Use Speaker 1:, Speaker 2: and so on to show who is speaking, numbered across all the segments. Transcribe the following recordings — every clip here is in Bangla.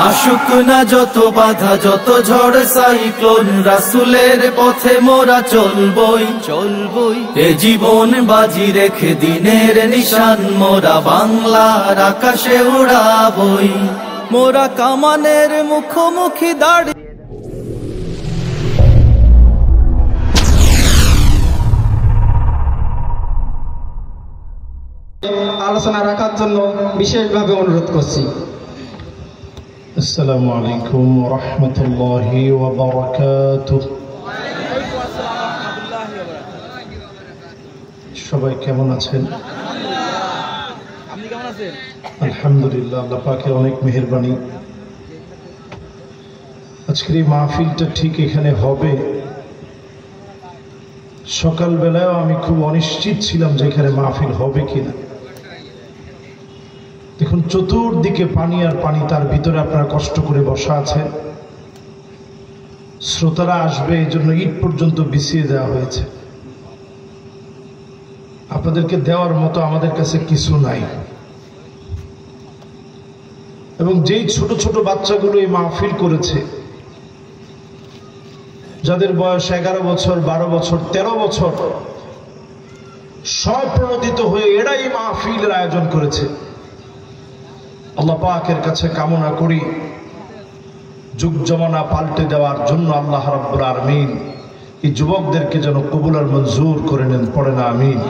Speaker 1: আসুক না যত বাধা যত ঝড় সাইক্লোন, রাসূলের পথে মোরা চলবই এ জীবন বাজি রেখে দিনের নিশান মোরা বাংলার আকাশে উড়াবই। মোরা কামানের মুখোমুখি দাঁড়িয়ে
Speaker 2: আলোচনা রাখার জন্য বিশেষভাবে অনুরোধ করছি।
Speaker 3: আসসালামু আলাইকুম ওয়া রাহমাতুল্লাহি ওয়া বারাকাতুহু। সবাই কেমন আছেন?
Speaker 4: আপনি কেমন আছেন?
Speaker 3: আলহামদুলিল্লাহ, আল্লাহ পাকের অনেক মেহেরবানি। আজকের এই মাহফিলটা ঠিক এখানে হবে। সকালবেলায় আমি খুব অনিশ্চিত ছিলাম যে এখানে মাহফিল হবে কিনা। দেখুন, চতুর্দিকে পানি আর পানি, তার ভিতরে আপনারা কষ্ট করে বসা আছেন। শ্রোতারা আসবে এই জন্য ইট পর্যন্ত বিছিয়ে দেওয়া হয়েছে। আপনাদেরকে দেওয়ার মতো আমাদের কাছে কিছু নাই। এবং যেই ছোট ছোট বাচ্চাগুলো এই মাহফিল করেছে, যাদের বয়স 11 বছর, 12 বছর, 13 বছর, স্বপ্রণোদিত হয়ে এরাই মাহফিলের আয়োজন করেছে। আল্লাহ পাকের কাছে কামনা করি যুগ জমানা পাল্টে দেওয়ার জন্য আল্লাহ রাব্বুল আলামিন এই যুবকদেরকে যেন কবুল আর মঞ্জুর করে নেন। পড়ে না আমিন।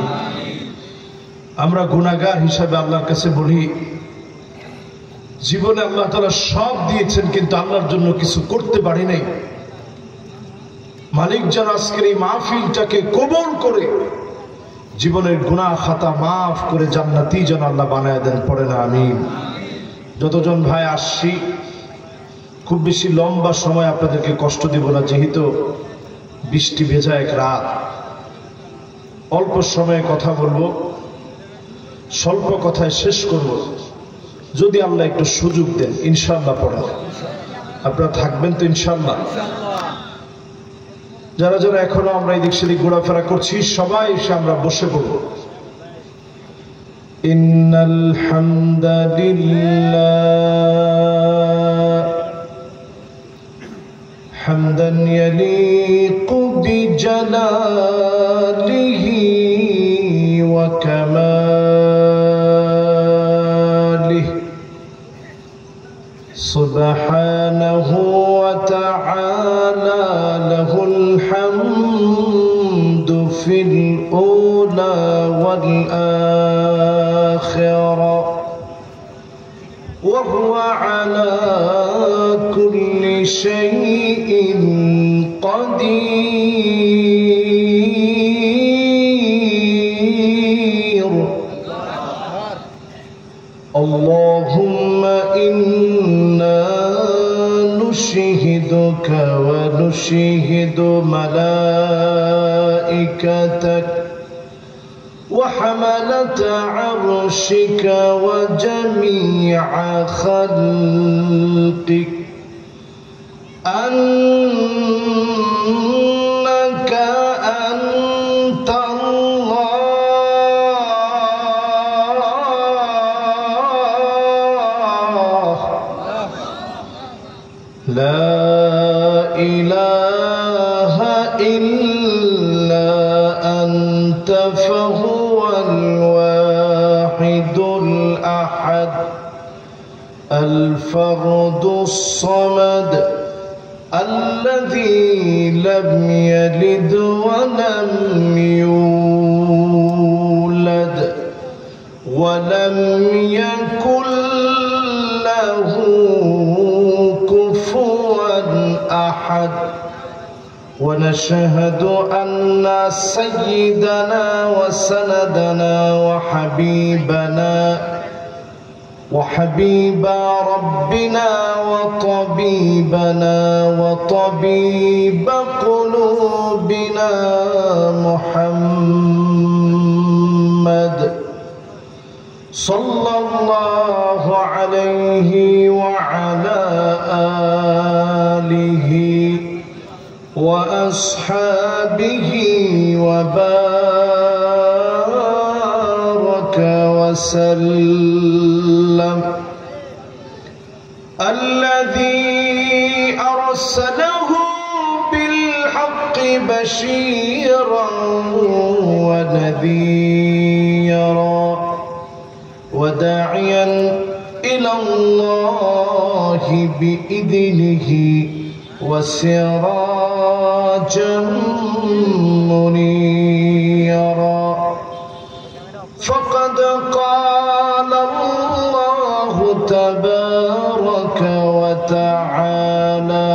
Speaker 3: আমরা গুনাহগার হিসাবে আল্লাহর কাছে বলি, জীবনে আল্লাহ তাআলা সব দিয়েছেন কিন্তু আল্লাহর জন্য কিছু করতে পারি নাই। মালিক যেন আজকের এই মাহফিলটাকে কবুল করে জীবনের গুনাহ খাতা মাফ করে জান্নাতি যেন আল্লাহ বানায় দেন। পড়ে না আমিন। যতজন ভাই আসছি, খুব বেশি লম্বা সময় আপনাদেরকে কষ্ট দিব না, যেহেতু বৃষ্টি ভেজা এক রাত। অল্প সময়ে কথা বলবো, স্বল্প কথায় শেষ করব, যদি আল্লাহ একটু সুযোগ দেন। ইনশাআল্লাহ পড়েন, আপনারা থাকবেন তো ইনশাআল্লাহ? যারা যারা এখনো আমরা এদিক সেদিক ঘোরাফেরা করছি, সবাই এসে আমরা বসে পড়ব। ইন্নাল হামদালিল্লাহ হামদান ইয়ালিকু বিজালালিহি ওয়া কামালিহি সুবহানাহু ওয়া তাআলা লাহুল হামদু ফিল উলা ওয়াল আখিরা ওয়া হুয়া আলা কুল্লি শাইইন কাদির। আল্লাহুম্মা ইন্না নুশহিদুকা ওয়া নুশহিদু মালাইকাতাক ওয়া হামালাতা আরশিকা ওয়া জামিআ খালকিক আন্নাকা আনতাল্লাহ লা ইলাহা ইল্লা আনতা ফাহুয়াল ওয়াহিদুল আহাদ আল ফারদুস সামাদ الذي لم يلد ولم يولد ولم يكن له كفوا أحد. ونشهد أن سيدنا وسندنا وحبيب ربنا وطبيبنا وطبيب قلوبنا محمد صلى الله عليه وعلى آله وأصحابه وبارك وسلم. الذي أرسله بالحق بشيرا ونذيرا وداعيا إلى الله بإذنه وسراجا منيرا فقد قال الله تبارك وتعالى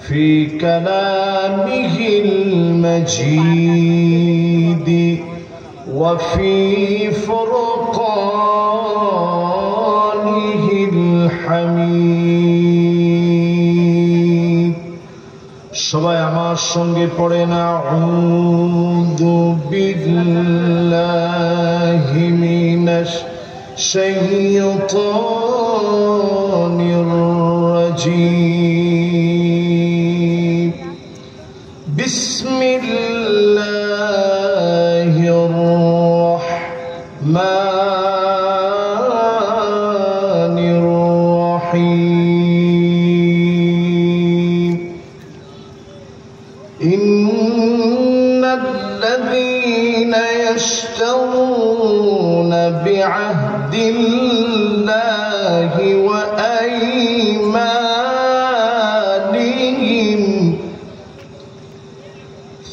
Speaker 3: في كلامه المجيد وفي فرقانه الحميد সবাই আমার সঙ্গে পড়েন আউযু বিল্লাহি মিনাশ শাইতানির রাজীম বিসমিল্লাহির রাহমানির রাহিম ইন্নাল্লাযীনা ইয়াশতারুনা বিআহদিল্লাহি ওয়া আইমানিহিম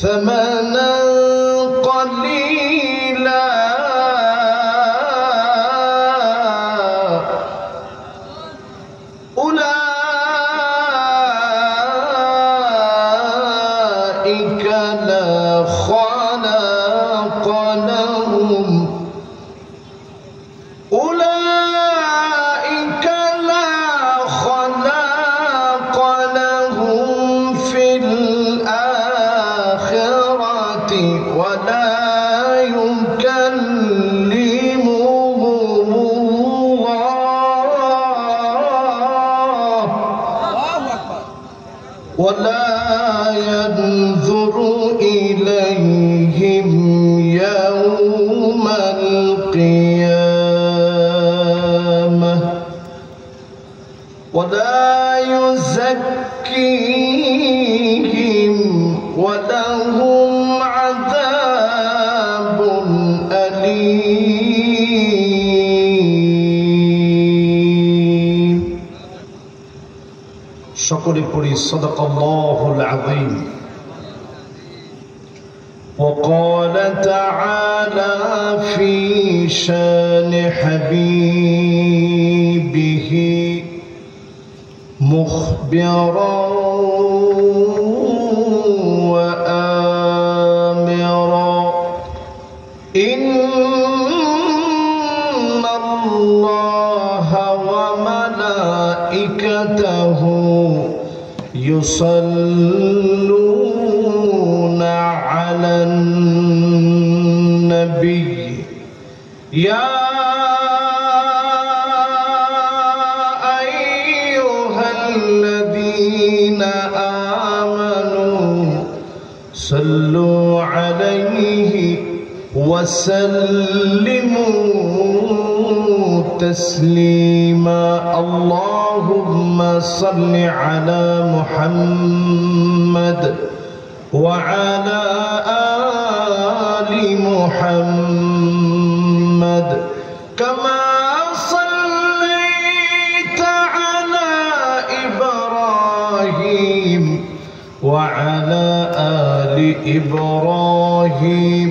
Speaker 3: ثمنا قليلا أولئك لا خلاق لهم أولئك لا خلاق لهم في الآخرة ولا يكلمهم الله ولا ينظر إليهم يوم القيامة ولا يزكيهم ولهم عذاب أليم সকলে পড়ি সাদাকাল্লাহুল আযীম وقال تعالى في شان حبيبه مخبرا وآمرا إن الله وملائكته يصلون على النبي يا أيها الذين آمنوا صلوا عليه وسلموا تسليما اللهم صل على محمد وعلى آل محمد كما صليت على إبراهيم وعلى آل إبراهيم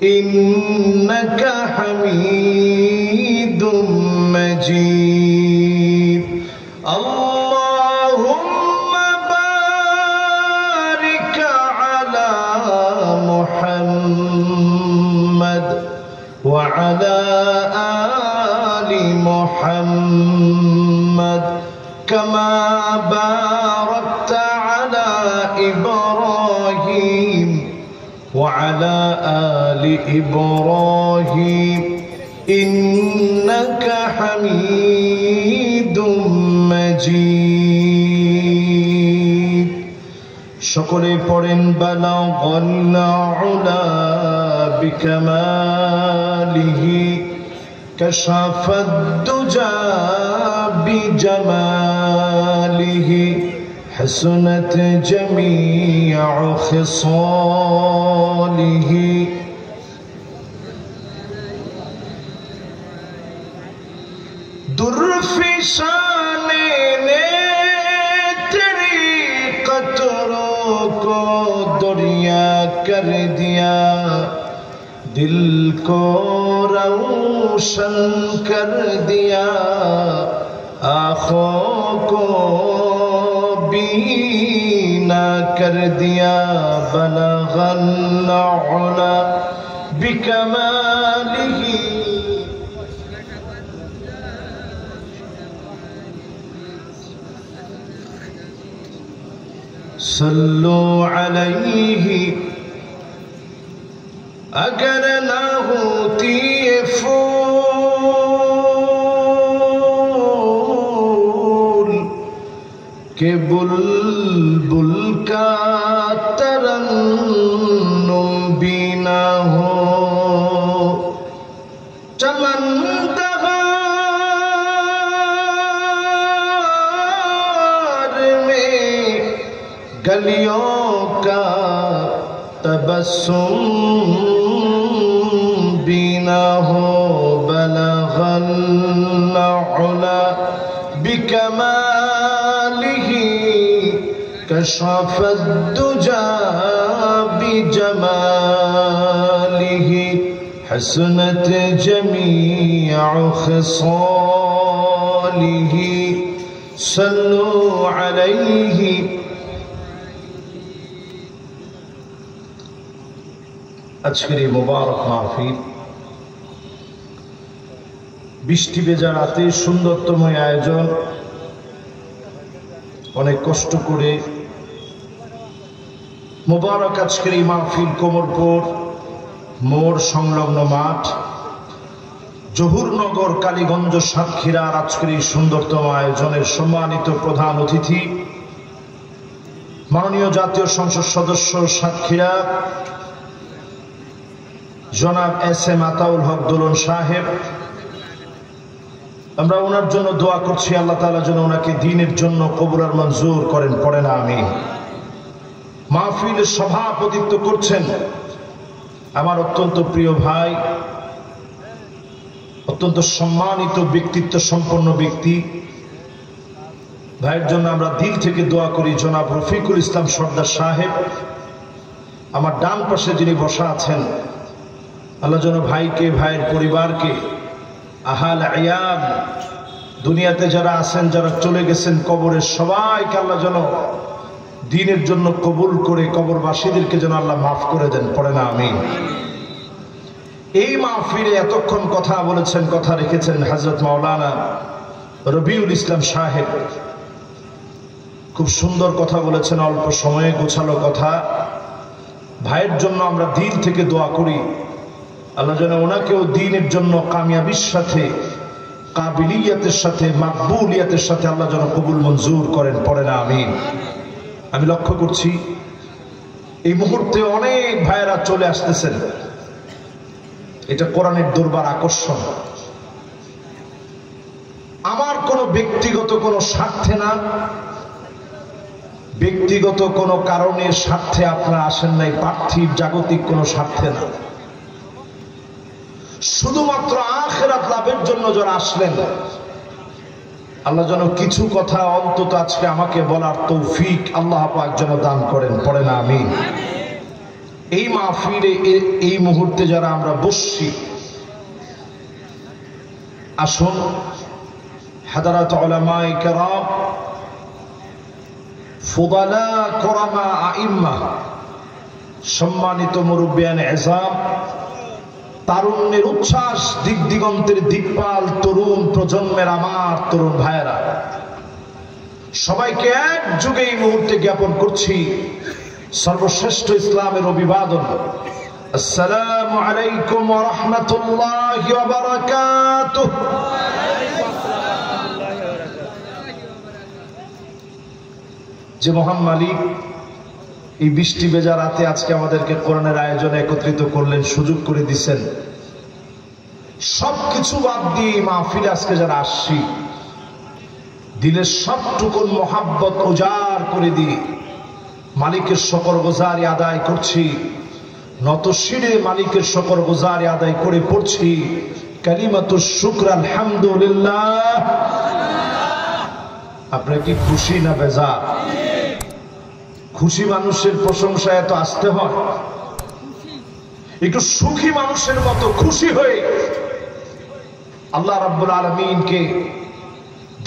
Speaker 3: إنك حميد مجيد اللهم بارك على محمد وعلى آل محمد كما باركت على إبراهيم وعلى آل إبراهيم إنك حميد مجيد সকলে পড়েন বালাগাল উলা বিকামালিহি কাশাফাদ দুজা بجماله حسنت جميع خصاله दुर्फिशाने ने तेरी कतरों को दरिया कर दिया दिल को रोशन कर दिया आँखों को बीना कर दिया बलगन उला बिकमालिही सल्लु अलैहि अगर ना होती ये फूल के बुलबुल का तरन्नुम भी ना हो चमन गलियों का तबस्सुम भी न हो बलगन उला बिकमालिही कशफत दुजा बिजमालिही हसनत जमीअ खिसालिही सल्लु अलैहि আজকের এই মোবারক মাহফিল বৃষ্টি ভেজা রাতে সুন্দরতময় আয়োজন অনেক কষ্ট করে মোবারক আজকের এই মাহফিল কোমরপুর মোড় সংলগ্ন মাঠ জহুরনগর কালীগঞ্জ সাতক্ষীরার আজকের এই সুন্দরতম আয়োজনের সম্মানিত প্রধান অতিথি মাননীয় জাতীয় সংসদ সদস্য সাতক্ষীরা জনাব এস এম আতাউল হক দোলন সাহেব, আমরা ওনার জন্য দোয়া করছি আল্লাহ তাআলা যেন ওনাকে দ্বীনের জন্য কবুল আর মঞ্জুর করেন, পড়ে না আমিন। মাহফিলের সভাপতিত্ব করছেন আমার অত্যন্ত প্রিয় ভাই, অত্যন্ত সম্মানিত ব্যক্তিত্ব সম্পন্ন ব্যক্তি, ভাইয়ের জন্য আমরা দিল থেকে দোয়া করি জনাব রফিকুল ইসলাম সর্দার সাহেব। আমার ডান পাশে যিনি বসা আছেন, আল্লাহ যেন ভাইকে, ভাইয়ের পরিবারকে, আহাল আয়াল দুনিয়াতে যারা আছেন, যারা চলে গেছেন কবরের সবাইকে আল্লাহ যেন দ্বীনের জন্য কবুল করে কবরবাসীদেরকে যেন আল্লাহ মাফ করে দেন, পড়ে না আমিন। এই মাহফিলে এতক্ষণ কথা বলেছেন, কথা রেখেছেন হযরত মাওলানা রবিউল ইসলাম সাহেব, খুব সুন্দর কথা বলেছেন, অল্প সময়ে গোছালো কথা। ভাইয়ের জন্য আমরা দিল থেকে দোয়া করি আল্লাহ যেন ওনাকেও দ্বীনের জন্য কামিয়াবির সাথে, কাবিলিয়াতের সাথে, মাকবুলিয়াতের সাথে আল্লাহ যেন কবুল মঞ্জুর করেন, পড়ে না আমিন। আমি লক্ষ্য করছি এই মুহূর্তে অনেক ভাইয়েরা চলে আসতেছেন, এটা কোরআনের দরবার আকর্ষণ। আমার কোনো ব্যক্তিগত কোনো স্বার্থে না, ব্যক্তিগত কোনো কারণে স্বার্থে আপনারা আসেন নাই, পার্থিব জাগতিক কোনো স্বার্থে না, শুধুমাত্র আখিরাত লাভের জন্য যারা আসলেন আল্লাহ যেন কিছু কথা অন্তত আজকে আমাকে বলার তৌফিক আল্লাহ পাক যেন দান করেন, পড়ে না আমিন। এই মাহফিলে এই মুহূর্তে যারা আমরা বসছি, আসুন হাদারাত উলামায়ে কেরাম, ফুদালা কুরামা আইম্মা, সম্মানিত মুরব্বিয়ান ইজাম, তারুণ্যের উচ্ছ্বাস, দিক দিগন্তের দিকপাল তরুণ প্রজন্মের আমার তরুণ ভাইয়েরা, সবাইকে এক যুগে এই মুহূর্তে জ্ঞাপন করছি সর্বশ্রেষ্ঠ ইসলামের অভিবাদন, আসসালামু আলাইকুম ওয়া রাহমাতুল্লাহি ওয়া বারাকাতুহু। যে মহান মালিক এই বৃষ্টি ভেজা রাতে আজকে আমাদেরকে কোরআনের আয়োজনে একত্রিত করলেন, সুযোগ করে দিচ্ছেন, সবকিছু বাদ দিয়ে মাহফিলে আজকে যারা আসছি দিলের সবটুকুন মোহাব্বত উজাড় করে দিয়ে মালিকের শুকরগুজারি আদায় করছি, নত শিরে মালিকের শুকরগুজারি আদায় করে পড়ছি কালিমাতুশ শুকর আলহামদুলিল্লাহ। আপনারা কি খুশি না বেজার? খুশি মানুষের প্রশংসা এত আসতে হয়? একটু সুখী মানুষের মতো খুশি হয়ে আল্লাহ রাব্বুল আলামিনকে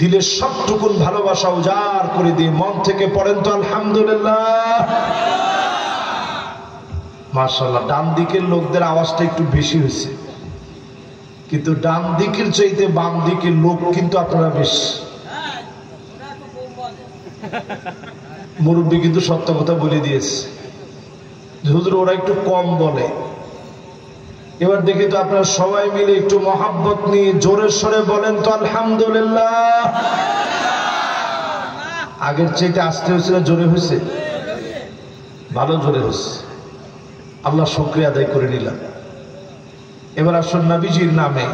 Speaker 3: দিলের সবটুকুন ভালোবাসা উজাড় করে দিয়ে মন থেকে পড়েন তো আলহামদুলিল্লাহ। মাশাআল্লাহ। ডান দিকের লোকদের আওয়াজটা একটু বেশি হয়েছে, কিন্তু ডান দিকের চাইতে বাম দিকের লোক কিন্তু আপনারা বেশি। মুরব্বী কিন্তু সত্য কথা বলে দিয়েছে, হুজুর ওরা একটু কম বলে। এবার দেখি তো আপনারা সবাই মিলে একটু মহাব্বত নিয়ে জোরে সরে বলেন তো আলহামদুলিল্লাহ। আগের চাইতে আসতে হয়েছে না জোরে হয়েছে? ভালো জোরে হয়েছে। আল্লাহ শুকরিয়া আদায় করে নিলাম। এবার আসুন নবীজির নামে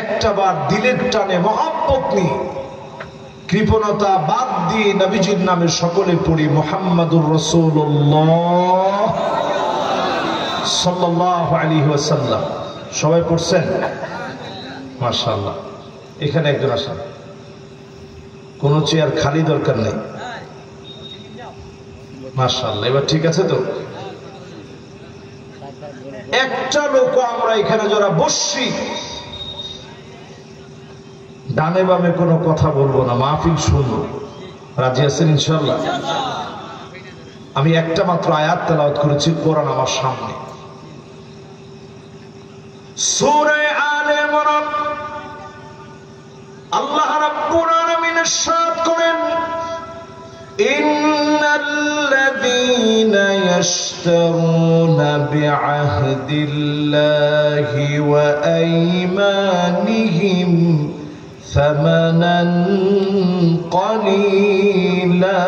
Speaker 3: একটা বার দিলের টানে মহাব্বত নিয়ে কৃপণতা বাদ দিয়ে নবীজির নামে সকলে পড়ি মুহাম্মাদুর রাসূলুল্লাহ সাল্লাল্লাহু আলাইহি ওয়াসাল্লাম। সবাই পড়ছেন? মাশাআল্লাহ। এখানে একজন আসেন, কোনো চেয়ার খালি দরকার নেই। মাশাআল্লাহ। এবার ঠিক আছে তো? একটা লোক আমরা এখানে যারা বসছি ডানে বামে কোনো কথা বলবো না, মাহফিল শুনবো। রাজি আছেন ইনশাআল্লাহ? আমি একটা মাত্র আয়াত তেলাওয়াত করেছি, কোরআন আমার সামনে, সূরা আলে ইমরান। আল্লাহ রাব্বুল আলামিন ইরশাদ করেন, ইন্নাল্লাযীনা ইয়াশতারুনা বিআহদিল্লাহি ওয়া আইমানিহিম ثمنا قليلا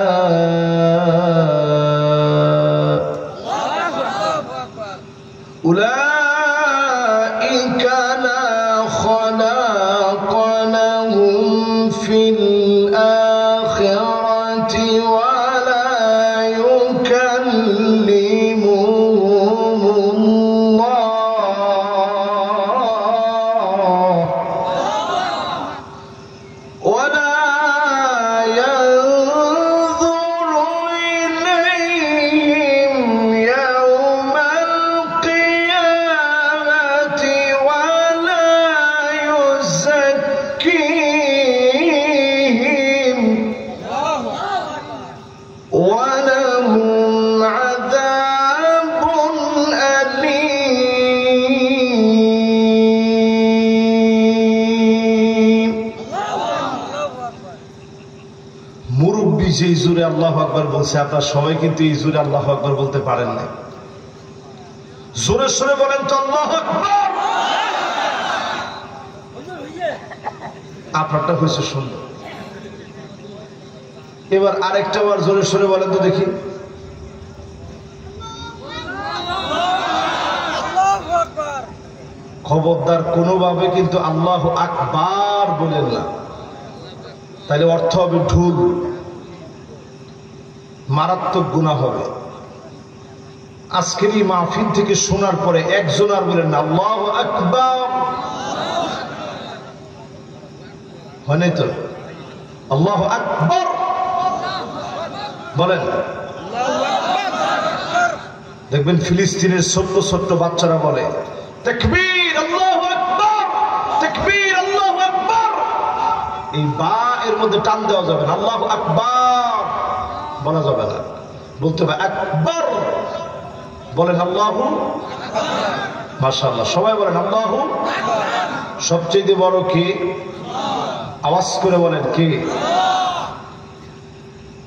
Speaker 3: أولئك لا خلاق لهم في الآخرة ولا يكلمهم الله ولا ينظر إليهم يوم القيامة ولا يزكيهم ولهم عذاب أليم। মুরব্বী যে জোরে আল্লাহু আকবার বলছে, আপনারা সবাই কিন্তু এই জোরে আল্লাহু আকবার বলতে পারেন না। জোরে সরে বলেন তো আল্লাহু আকবার। আপনারটা হয়েছে সুন্দর। এবার আরেকটা বার জোরে সরে বলেন তো দেখি। খবরদার কোনোভাবে কিন্তু আল্লাহু আকবার বলেন না, তাহলে অর্থ হবে ঢুল, মারাত্মক গুনাহ হবে। আজকের এই মাহফিল থেকে শোনার পরে একজন আর বলেন না আল্লাহু আকবার, হয় নাই তো? আল্লাহু আকবার বলেন। দেখবেন ফিলিস্তিনের ছোট্ট ছোট্ট বাচ্চারা বলে তাকবীর আল্লাহু আকবার, তাকবীর আল্লাহু আকবার। এই বা এর মধ্যে টান দেওয়া যাবে না, আল্লাহু আকবার বলা যাবে না, বলতে হবে আকবার। বলেন আল্লাহু। মাশাআল্লাহ, সবাই বলেন আল্লাহু। সবচেয়ে বড় কি? আওয়াজ করে বলেন কি?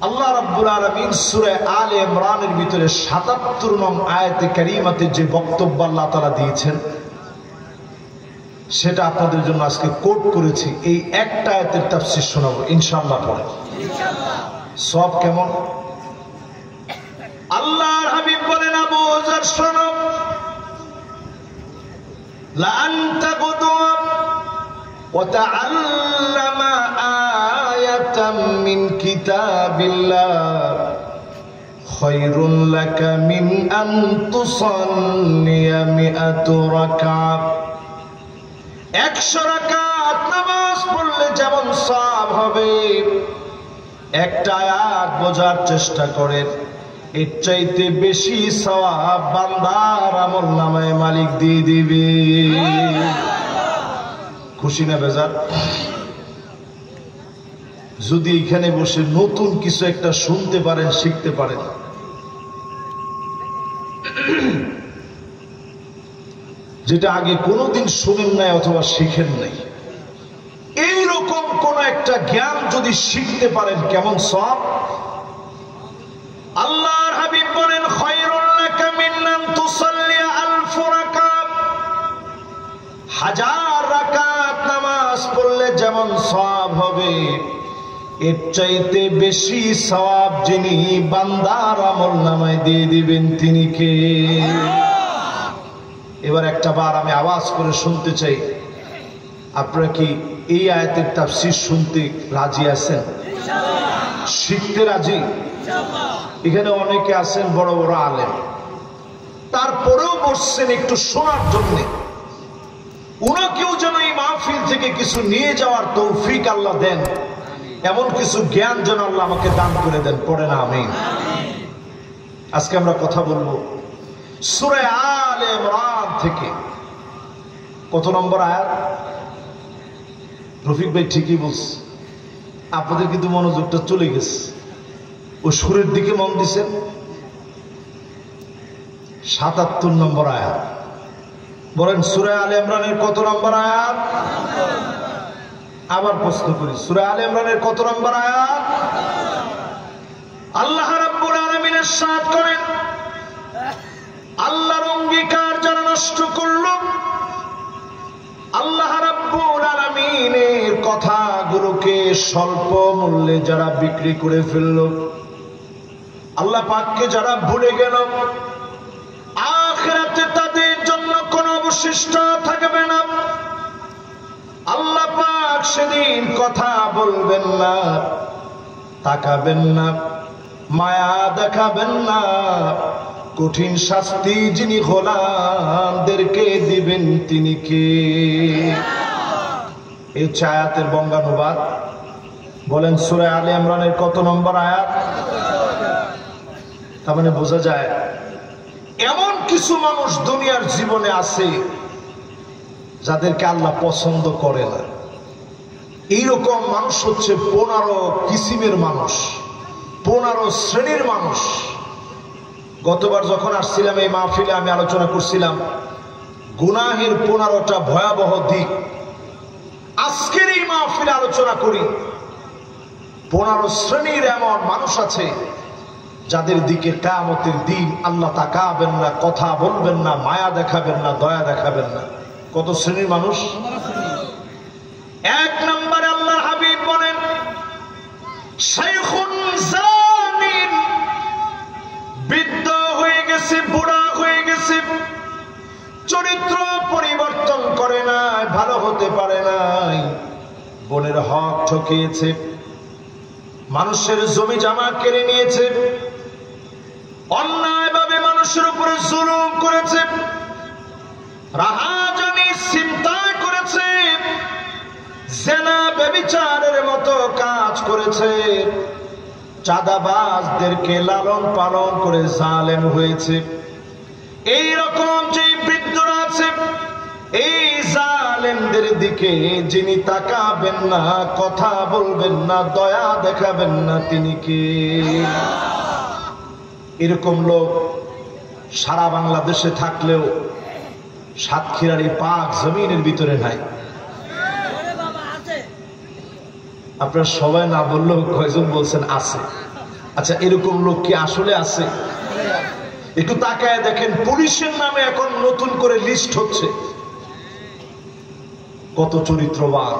Speaker 3: আল্লাহ রাব্বুল আলামিন সূরা আলে ইমরানের ভিতরে ৭৭ নং আয়াতে কারিমাতে যে বক্তব্য আল্লাহ তাআলা দিয়েছেন সেটা আপনাদের জন্য আজকে কোট করেছি। এই একটা আয়াতের তাফসীর শোনাবো ইনশাআল্লাহ। পড়ে ইনশাআল্লাহ। সব কেমন? আল্লাহর হাবিব বলেন, আবু যর শোনো, লা আনতা গুদওয়া ওয়া তাআল্লামা মিন কিতাবিল্লাহ খায়রুন লাকা মিন আন তুসাল্লিয়া মিআতু রাকাত। 100 রাকাত নামাজ পড়লে যেমন সওয়াব হবে, একটা আয়াত বোঝার চেষ্টা করেন, এর চাইতে বেশি সওয়াব বান্দার আমলনামায় মালিক দিয়ে দিবে। খুশি না বেজার? যদি এখানে বসে নতুন কিছু একটা শুনতে পারেন, শিখতে পারেন, যেটা আগে কোনোদিন শুনেন নাই অথবা শিখেন নাই, এইরকম কোন একটা জ্ঞান যদি শিখতে পারেন, কেমন সওয়াব। আল্লাহর হাবিব বলেন খায়রুল লাকা মিন আন তুসাল্লিয়া আলফ রাকাত। 1000 রাকাত নামাজ পড়লে যেমন সওয়াব হবে, এর চাইতে বেশি সওয়াব যিনি বান্দার আমলনামায় দিয়ে দিবেন তিনি কে? এবার একটা বার আমি আওয়াজ করে শুনতে চাই, আপনারা কি এই আয়াতের তাফসীর শুনতে রাজি আছেন? শিখতে রাজি? এখানে অনেকে আছেন বড় বড় আলেম, তারপরেও বসছেন একটু শোনার জন্য। উনাকেও যেন এই মাহফিল থেকে কিছু নিয়ে যাওয়ার তৌফিক আল্লাহ দেন, এমন কিছু জ্ঞান যেন আল্লাহ আমাকে দান করে দেন। পড়ে না আমিন। আজকে আমরা কথা বলবো সূরা আলে ইমরান থেকে। কত নম্বর আয়াত? রফিক ভাই ঠিকই বলছে, আপনাদের কিন্তু মনোযোগটা চলে গেছে, ও সুরের দিকে মন দিছেন। 77 নম্বর আয়াত। বলেন সূরা আলে ইমরানের কত নম্বর আয়াত? আবার প্রশ্ন করি, সূরা আলে ইমরানের কত নম্বর আয়াত? আল্লাহ রাব্বুল আলামিন ইরশাদ করেন, আল্লাহর অঙ্গীকার যারা নষ্ট করলো, আল্লাহ রাব্বুল আলামিনের কথাগুলোকে স্বল্প মূল্যে যারা বিক্রি করে ফেললো, আল্লাহ পাককে যারা ভুলে গেল, আখিরাতে তাদের জন্য কোনো অবশিষ্ট থাকবে না। আল্লাহ পাক সেদিন কথা বলবেন না, তাকাবেন না, মায়া দেখাবেন না। কঠিন শাস্তি যিনি গোলামদেরকে দিবেন তিনি কে? এই আয়াতের বঙ্গানুবাদ বলেন সূরা আলে ইমরানের কত নম্বর আয়াত? তার মানে বোঝা যায় এমন কিছু মানুষ দুনিয়ার জীবনে আছে যাদেরকে আল্লাহ পছন্দ করে না। এইরকম মানুষ হচ্ছে 15 কিসিমের মানুষ, 15 শ্রেণীর মানুষ। গতবার যখন আসছিলাম এই মাহফিলে আমি আলোচনা করছিলাম গুনাহের 15টা ভয়াবহ দিক। আজকের এই মাহফিলে আলোচনা করি 15 শ্রেণীর এমন মানুষ আছে যাদের দিকে কিয়ামতের দিন আল্লাহ তাকাবেন না, কথা বলবেন না, মায়া দেখাবেন না, দয়া দেখাবেন না। কত শ্রেণীর মানুষ? 1 নম্বরে আল্লাহর হাবিব বলেন শাইখুন জানিন, বৃদ্ধ হয়ে গেছে, বুড়া হয়ে গেছে, চরিত্র পরিবর্তন করে নাই, ভালো হতে পারে নাই, বোনের হক ঠকিয়েছে, মানুষের জমি জামা কেড়ে নিয়েছে, অন্যায়ভাবে মানুষের উপরে জুলুম করেছে, রাহাজানি ছিনতাই করেছে, জেনা ব্যভিচারের মতো কাজ করেছে, চাঁদাবাজদেরকে লালন পালন করে জালেম হয়েছে। এই রকম যে বৃদ্ধরা আছে, এই জালেমদের দিকে যিনি তাকাবেন না, কথা বলবেন না, দয়া দেখাবেন না, তিনি কে? এরকম লোক সারা বাংলাদেশে থাকলেও সাতক্ষীরার এই পাক জমিনের ভিতরে নাই। আপনারা সবাই না বললেও কয়জন বলছেন আছে। আচ্ছা, এরকম লোক কি আসলে আছে? একটু তাকায় দেখেন, পুলিশের নামে এখন নতুন করে লিস্ট হচ্ছে। কত চরিত্রবান!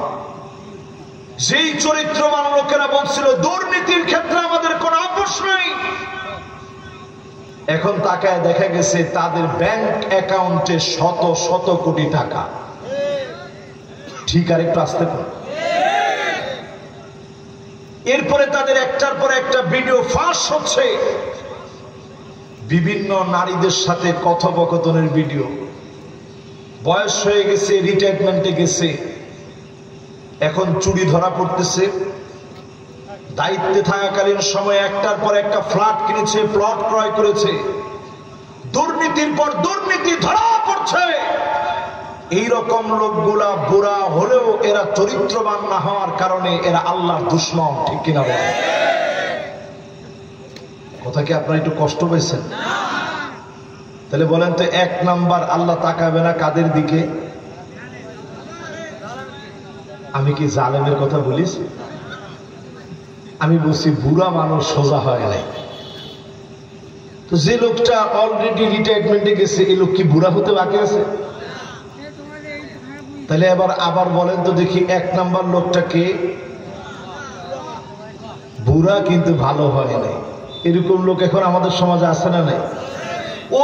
Speaker 3: যেই চরিত্রবান লোকেরা বলছিল দুর্নীতির ক্ষেত্রে আমাদের কোনো আপোষ নাই, এখন তাকায় দেখা গেছে তাদের ব্যাংক অ্যাকাউন্টে শত শত কোটি টাকা। ঠিক, আর একটু আসতে পারে। এরপরে তাদের একটার পর একটা ভিডিও ফাঁস হচ্ছে, বিভিন্ন নারীদের সাথে কথোপকথনের ভিডিও। বয়স হয়ে গেছে, রিটায়ারমেন্টে গেছে, এখন চুরি ধরা পড়তেছে। দায়িত্বে থাকাকালীন সময় একটার পর একটা ফ্ল্যাট কিনেছে, প্লট ক্রয় করেছে, দুর্নীতির পর দুর্নীতি ধরা পড়ছে। এইরকম লোকগুলা বুড়া হলেও এরা চরিত্রবান না হওয়ার কারণে এরা আল্লাহর দুশমন, ঠিক কিনা বলেন? কথা কি আপনারা একটু কষ্ট পেয়েছেন? তাহলে বলেন তো, এক নাম্বার আল্লাহ তাকাবে না কাদের দিকে? আমি কি জালেমের কথা বলিস? আমি বলছি বুড়া মানুষ সোজা হয় নাই। তো যে লোকটা অলরেডি রিটায়ারমেন্টে গেছে, এই লোক কি বুড়া হতে বাকি আছে? তাহলে আবার বলেন তো দেখি, এক নাম্বার লোকটা কে? বুড়া কিন্তু ভালো হয় নাই। এরকম লোক এখন আমাদের সমাজে আছে না নাই?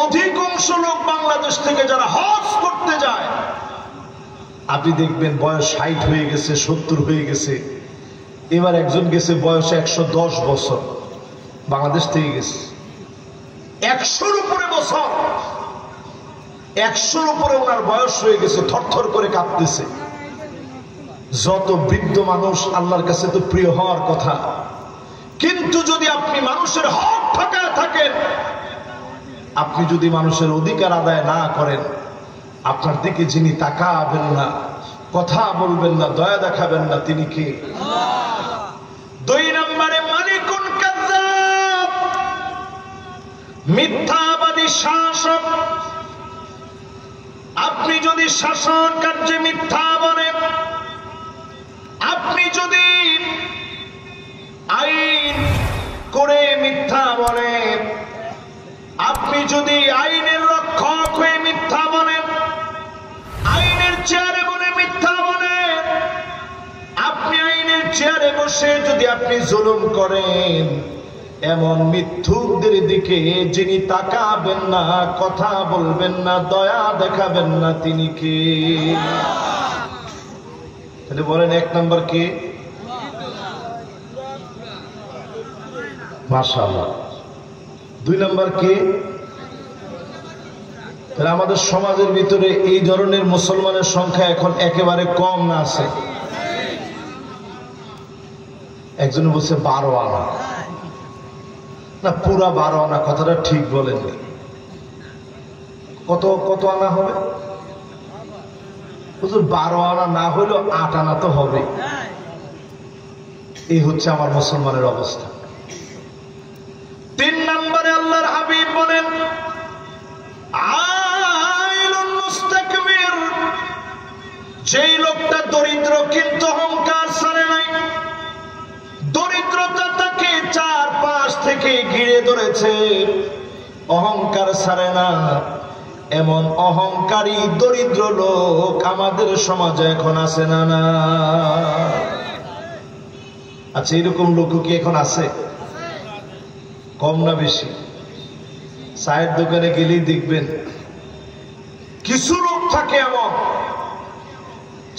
Speaker 3: অধিকাংশ লোক বাংলাদেশ থেকে যারা হজ করতে যায়, আপনি দেখবেন বয়স 60 হয়ে গেছে, 70 হয়ে গেছে। এবার একজন গেছে বয়স 110 বছর, বাংলাদেশ থেকে গেছে 100-র উপরে বছর, 100-র উপরে ওনার বয়স হয়ে গেছে, থরথর করে কাঁপতেছে। যত বৃদ্ধ মানুষ আল্লাহর কাছে তো প্রিয় হওয়ার কথা, কিন্তু যদি আপনি মানুষের হক ঠকায় থাকেন, আপনি যদি মানুষের অধিকার আদায় না করেন, আপনার দিকে যিনি তাকাবেন না, কথা বলবেন না, দয়া দেখাবেন না, তিনি কে? দুই নম্বরে মালিকুন কাযযাব, মিথ্যাবাদী শাসক। আপনি যদি শাসন কার্যে মিথ্যা বলেন, আপনি যদি আইন করে মিথ্যা বলেন, আপনি যদি আইনের রক্ষক হয়ে মিথ্যা বলেন, আইনের চেয়ারে বলে মিথ্যা বলেন, আপনি আইনের চেয়ারে বসে যদি আপনি জুলুম করেন, এমন মিথ্যুকদের দিকে যিনি তাকাবেন না, কথা বলবেন না, দয়া দেখাবেন না, তিনি কে? তাহলে বলেন এক নাম্বার কে? মাশাআল্লাহ। দুই নাম্বার কে? তাহলে আমাদের সমাজের ভিতরে এই ধরনের মুসলমানের সংখ্যা এখন একেবারে কম না আছে? একজন বলছে 12 আনা, না পুরা 12 আনা কথাটা ঠিক বলেননি। কত আনা হবে? 12 আনা না হলেও 8 আনা তো হবে। এই হচ্ছে আমার মুসলমানের অবস্থা। 3 নম্বরে আল্লাহর হাবিব বলেন, আইলুন মুস্তাকবির, যেই লোকটা দরিদ্র কিন্তু অহংকার ছাড়ে নাই, দরিদ্রতা তাকে চারপাশ থেকে ঘিরে ধরেছে, অহংকার ছাড়ে না, এমন অহংকারী দরিদ্র লোক আমাদের সমাজে এখন আছে না? না, আচ্ছা, এরকম লোক কি এখন আছে? কম না বেশি? চায়ের দোকানে গেলেই দেখবেন কিছু লোক থাকে এমন,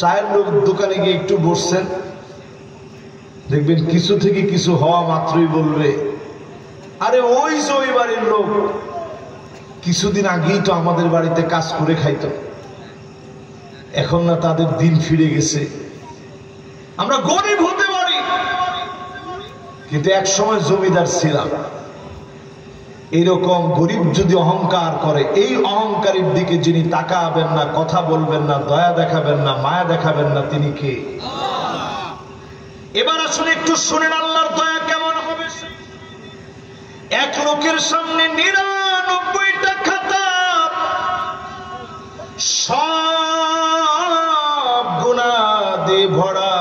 Speaker 3: চায়ের দোকানে গিয়ে একটু বসছেন, দেখবেন কিছু থেকে কিছু হওয়া মাত্রই বলবে, আরে ওই যে ওই বাড়ির লোক, কিছুদিন আগেই তো আমাদের বাড়িতে কাজ করে খাইতো, এখন না তাদের দিন ফিরে গেছে। আমরা গরিব হতে পারি, কিন্তু এক সময় জমিদার ছিলাম। এইরকম গরিব যদি অহংকার করে, এই অহংকারের দিকে যিনি তাকাবেন না, কথা বলবেন না, দয়া দেখাবেন না, মায়া দেখাবেন না, তিনি কে? এবার আসলে একটু শুনেন আল্লাহর দয়া কেমন হবে। এক লোকের সামনে 99টা খাতা, সব গুনাহ দিয়ে ভরা।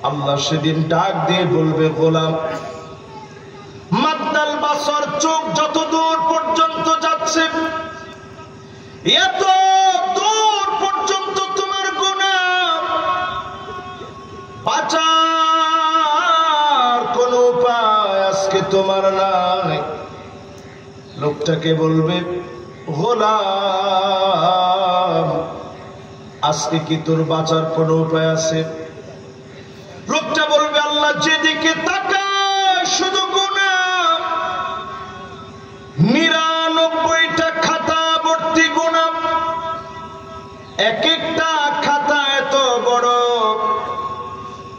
Speaker 3: আল্লাহ সেদিন ডাক দিয়ে বলবে, গোলাম, মাদ্দাল বাসর, চোখ যত দূর পর্যন্ত যাচ্ছে, এত দূর পর্যন্ত তোমার গুনাহ, বাঁচার কোন উপায় আজকে তোমার নাই। লোকটাকে বলবে, গোলাম, আজকে কি তোর বাঁচার কোন উপায় আছে? লোকটা বলবে, যেদিকে তাকায় শুধু গুনাহ, 99টা খাতা ভর্তি গুনাহ। এক একটা খাতা এত বড়,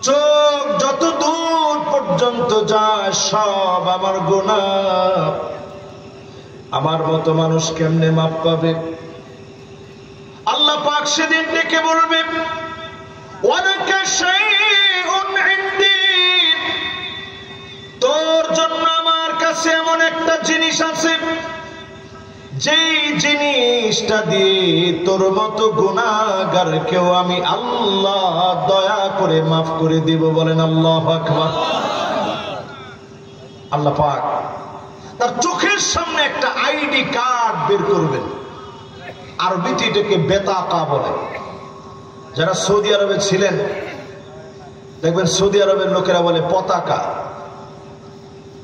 Speaker 3: চোখ যত দূর পর্যন্ত যায় সব আমার গুনাহ। আমার মতো মানুষ কেমনে মাপ পাবে? আল্লাহ পাক সেদিন ডেকে বলবে, ওয়ালাকা শাইউন ইনদি, তোর জন্য আমার কাছে এমন একটা জিনিস আছে যেই জিনিসটা দিয়ে তোর মতো গুনাহগারকেও আমি আল্লাহ দয়া করে মাফ করে দিব। বলেন আল্লাহু আকবার। আল্লাহ পাক তার চোখের সামনে একটা আইডি কার্ড বের করবেন। আরবিতে এটাকে বেতাকা বলে। যারা সৌদি আরবে ছিলেন দেখবেন সৌদি আরবের লোকেরা বলে পতাকা।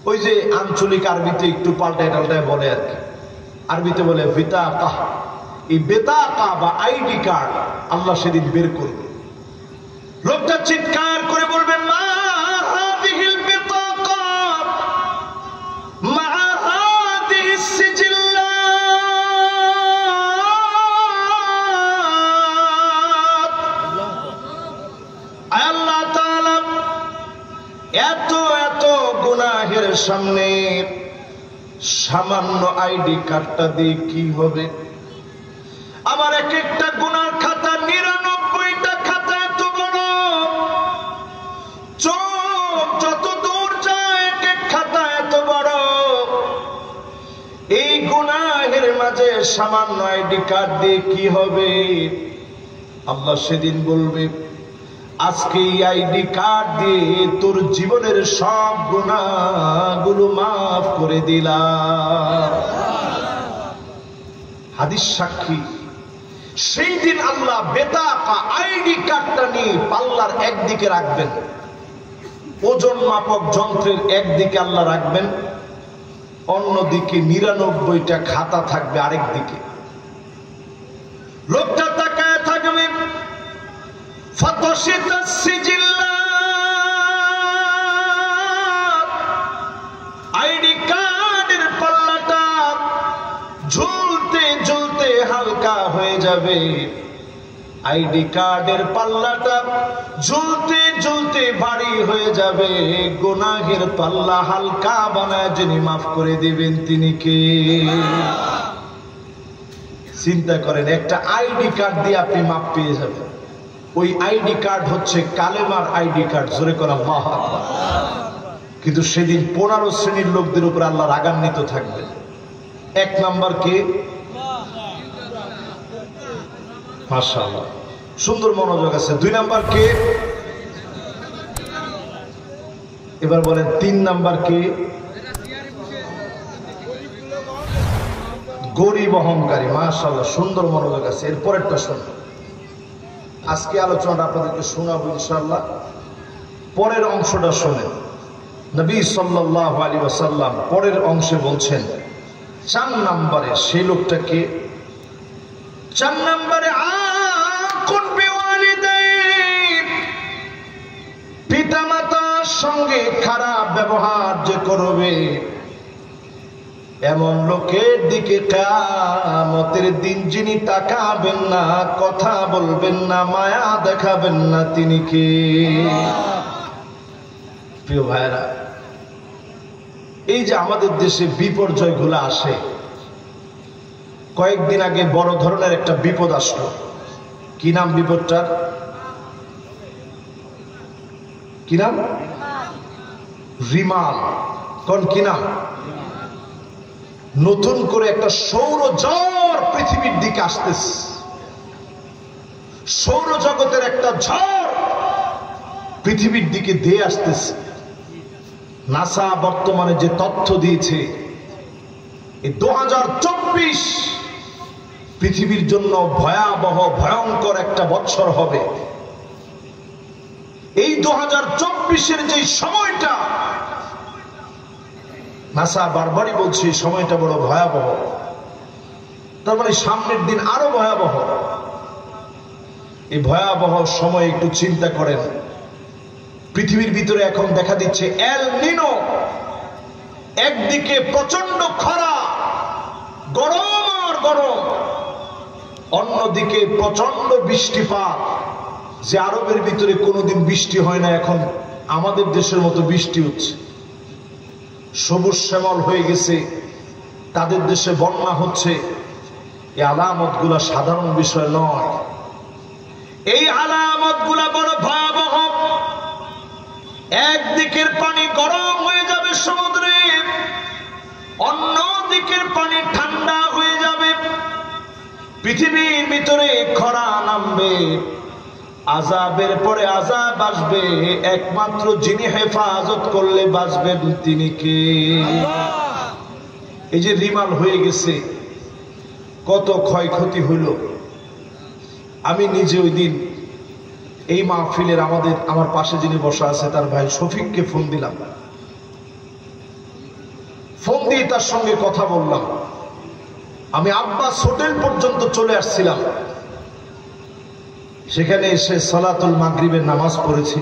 Speaker 3: ওই যে আঞ্চলিক আরবিতে একটু পাল্টায় টাল্টায় বলে আর কি, আরবিতে বলে বিতাকা। এই বেতাকা বা আইডি কার্ড আল্লাহ সেদিন বের করবে। লোকটা চিৎকার করে বলবে, মা হাযিহিল বিতাকা মা হাযিহিস সিজিল্লাত। আল্লাহ তাআলা এত এত গুনাহের সামনে সামান্য আইডি কার্ডটা দিয়ে কি হবে? আমার এক একটা গুনার খাতা 99টা খাতা এত বড়, চোখ যত দূর যায় এক এক খাতা এত বড়। এই গুনাহের মাঝে সামান্য আইডি কার্ড দিয়ে কি হবে? আল্লাহ সেদিন বলবে, আজকে এই আইডি কার্ড দিয়ে তোর জীবনের সব গুনাহগুলো মাফ করে দিলাম। হাদিস সাক্ষী, সেই দিন আল্লাহ বেতাকা আইডি কার্ডটা নিয়ে পাল্লার একদিকে রাখবেন, ওজন মাপক যন্ত্রের একদিকে আল্লাহ রাখবেন, অন্যদিকে 99টা খাতা থাকবে আরেক দিকে। লোকটা তাকায় থাকবে, ফাতাশিতাস সিজিল্লাত, আইডি কার্ডের পাল্লাটা ঝুলতে ঝুলতে হালকা হয়ে যাবে। আইডি কার্ডের পাল্লাটা ঝুলতে ঝুলতে ভারী হয়ে যাবে। গুনাহের পাল্লা হালকা বানায় যিনি মাফ করে দিবেন তিনি কে? চিন্তা করেন, একটা আইডি কার্ড দিয়ে আপনি মাফ পেয়ে যাবেন। ওই আইডি কার্ড হচ্ছে কালেমার আইডি কার্ড। জোরে করা আল্লাহু আকবার। কিন্তু সেদিন 15 শ্রেণীর লোকদের উপর আল্লাহ রাগান্বিত থাকবেন। 1 নাম্বার কে? মাশাআল্লাহ, সুন্দর মনোযোগ আছে। 2 নাম্বার কে? এবার বলেন 3 নাম্বার কে? গরিব অহংকারী। মাশাআল্লাহ, সুন্দর মনোযোগ আছে। এরপরেরটা শুনুন। আজকে আলোচনাটা আপনাদেরকে শোনাবো ইনশাআল্লাহ। পরের অংশটা শোনেন। নবী সাল্লাল্লাহু আলাইহি ওয়াসাল্লাম পরের অংশে বলছেন 4 নম্বরে সেই লোকটাকে, 4 নম্বরে আকুন বিওয়ালিদাইন, পিতামাতার সঙ্গে খারাপ ব্যবহার যে করবে এমন লোকের দিকে কিয়ামতের দিন যিনি তাকাবেন না, কথা বলবেন না, মায়া দেখাবেন না, তিনি কে? প্রিয় ভাইরা, এই যে আমাদের দেশে বিপর্যয়গুলো আসে, কয়েকদিন আগে বড় ধরনের একটা বিপদ আসলো। কি নাম বিপদটার? কি নাম? রিমাল। কোন কি নাম? নতুন করে একটা সৌরঝড় পৃথিবীর দিকে আসতেছে। সৌরজগতের একটা ঝড় পৃথিবীর দিকে দিয়ে আসতেছে। নাসা বর্তমানে যে তথ্য দিয়েছে, এই 2024 পৃথিবীর জন্য ভয়াবহ ভয়ঙ্কর একটা বৎসর হবে। এই 2024-এর যে সময়টা, নাসা বারবারই বলছে এই সময়টা বড় ভয়াবহ। তার মানে সামনের দিন আরো ভয়াবহ। এই ভয়াবহ সময় একটু চিন্তা করেন, পৃথিবীর ভিতরে এখন দেখা দিচ্ছে এল নিনো, একদিকে প্রচন্ড খরা, গরম আর গরম, অন্যদিকে প্রচন্ড বৃষ্টিপাত। যে আরবের ভিতরে কোনোদিন বৃষ্টি হয় না, এখন আমাদের দেশের মতো বৃষ্টি হচ্ছে। সবুজ শ্যামল হয়ে গেছে, তাদের দেশে বন্যা হচ্ছে। এই আলামত গুলা সাধারণ বিষয় নয়, এই আলামত গুলা বড় ভয়াবহ। একদিকের পানি গরম হয়ে যাবে সমুদ্রে, অন্য দিকের পানি ঠান্ডা হয়ে যাবে। পৃথিবীর ভিতরে খরা নামবে, আযাবের পরে আযাব আসবে। একমাত্র যিনি হেফাজত করলে বাঁচবেন তিনি কে? এই যে রিমাল হয়ে গেছে, কত ক্ষয়ক্ষতি হইল। আমি নিজে ওই দিন এই মাহফিলের আমার পাশে যিনি বসা আছে তার ভাই শফিককে ফোন দিলাম। ফোন দিয়ে তার সঙ্গে কথা বললাম। আমি আব্বাস হোটেল পর্যন্ত চলে আসছিলাম, সেখানে এসে সালাতুল মাগরিবের নামাজ পড়েছি।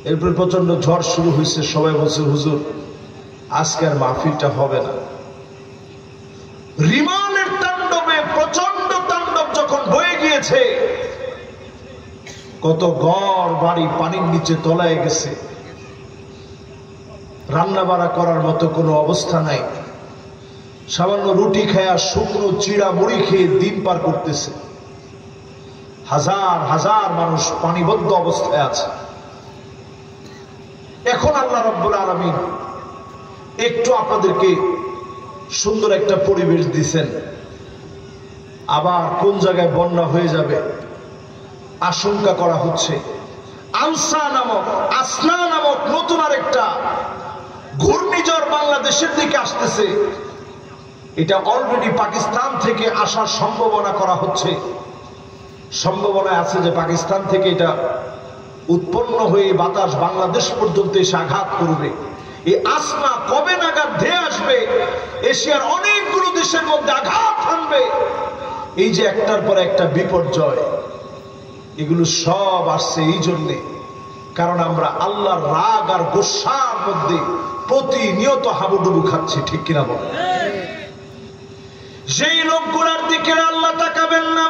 Speaker 3: এরপর প্রচন্ড ঝড় শুরু হয়েছে। সবাই বলছে হুজুর আজকে আর মাহফিলটা হবে না। রিমালের তাণ্ডবে, প্রচন্ড তাণ্ডব যখন বয়ে গিয়েছে, কত ঘর বাড়ি পানির নিচে তলায় গেছে। রান্না বাড়া করার মতো কোনো অবস্থা নাই। সামান্য রুটি খায়া, শুকনো চিড়া মুড়ি খেয়ে দিন পার করতেছে। হাজার হাজার মানুষ পানিবদ্ধ অবস্থায় আছে। এখন আল্লাহ রাব্বুল আলামিন একটু আপনাদেরকে সুন্দর একটা পরিবেশ দিচ্ছেন। আবার কোন জায়গায় বন্যা হয়ে যাবে আশঙ্কা করা হচ্ছে। আসনা নামক নতুন আরেকটা ঘূর্ণিঝড় বাংলাদেশের দিকে আসতেছে। এটা অলরেডি পাকিস্তান থেকে আসার সম্ভাবনা করা হচ্ছে। সম্ভাবনা আছে যে পাকিস্তান থেকে এটা উৎপন্ন হয়ে বাতাস বাংলাদেশ পর্যন্ত এসে আঘাত করবে। এই আসনা কবে নাগাদ ধেয়ে আসবে, এশিয়ার অনেকগুলো দেশের মধ্যে আঘাত হানবে। এই যে একটার পর একটা বিপর্যয়, এগুলো সব আসছে এই জন্যে কারণ আমরা আল্লাহর রাগ আর গোসার মধ্যে প্রতিনিয়ত হাবুডুবু খাচ্ছি। ঠিক কিনা বল? যেই লোকগুলার দিকে আল্লাহ তাকাবেন না,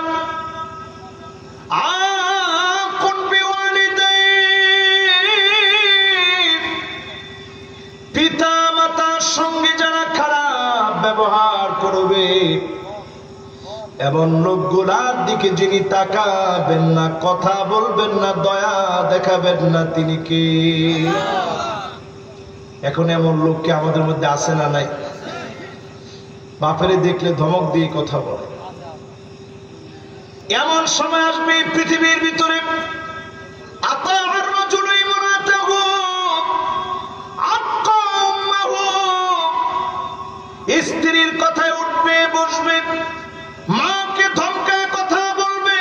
Speaker 3: পিতা মাতার সঙ্গে যারা খারাপ ব্যবহার করবে, এমন লোকগুলার দিকে যিনি তাকাবেন না, কথা বলবেন না, দয়া দেখাবেন না, তিনি কে? এখন এমন লোককে আমাদের মধ্যে আছে না নাই? বাপেরে দেখলে ধমক দিয়ে কথা বলে। এমন সময় আসবে পৃথিবীর ভিতরে, স্ত্রীর কথায় উঠবে বসবে, মাকে ধমকায় কথা বলবে,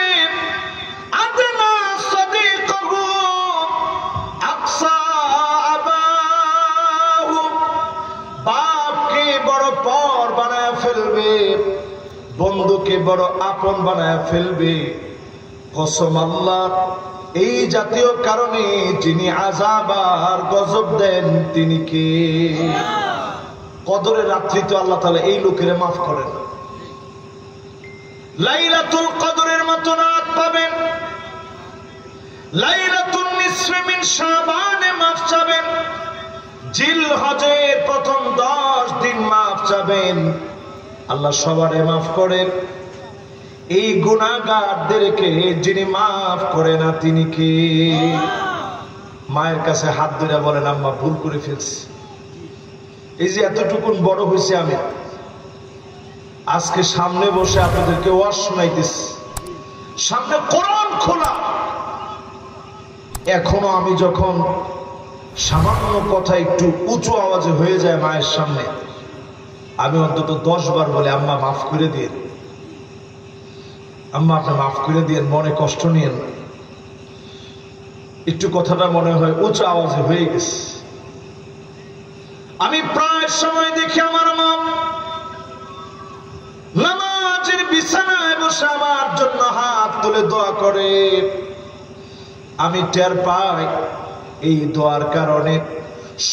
Speaker 3: বাপকে বড় পর বানায় ফেলবে, বন্ধুকে বড় আপন বানায় ফেলবে। কসম আল্লাহ, এই জাতীয় কারণে যিনি আযাব আর গজব দেন তিনি কে? কদরের রাত্রি তো আল্লাহ তাআলা এই লোকের মাফ করেন। লাইলাতুল কদরের মতো রাত পাবেন, লাইলাতুন নিসফে মিন শাবানে মাফ চাবেন, জিলহজের প্রথম 10 দিন মাফ চাবেন। আল্লাহ সবারে মাফ করেন। এই গুনাহগারদেরকে যিনি মাফ করে না তিনি কে? মায়ের কাছে হাত ধরে বলেন আম্মা ভুল করে ফেলছি। এই যে এতটুকুন বড় হয়েছে আমি, আজকে সামনে বসে আপনাদেরকে ওয়াজ শোনাইতেছি, সামনে কোরআন খোলা। এখনো আমি যখন সামান্য কথা একটু উঁচু আওয়াজে হয়ে যায় মায়ের সামনে, আমি অন্তত 10 বার বলে আম্মা মাফ করে দিন, আম্মা আপনি মাফ করে দিন, মনে কষ্ট নিয়েন না। একটু কথাটা মনে হয় উঁচু আওয়াজে হয়ে গেছে। আমি প্রায় সময় দেখি আমার মা নামাজের বিছানায় বসে আমার জন্য হাত তুলে দোয়া করে। আমি টের পাই এই দোয়ার কারণে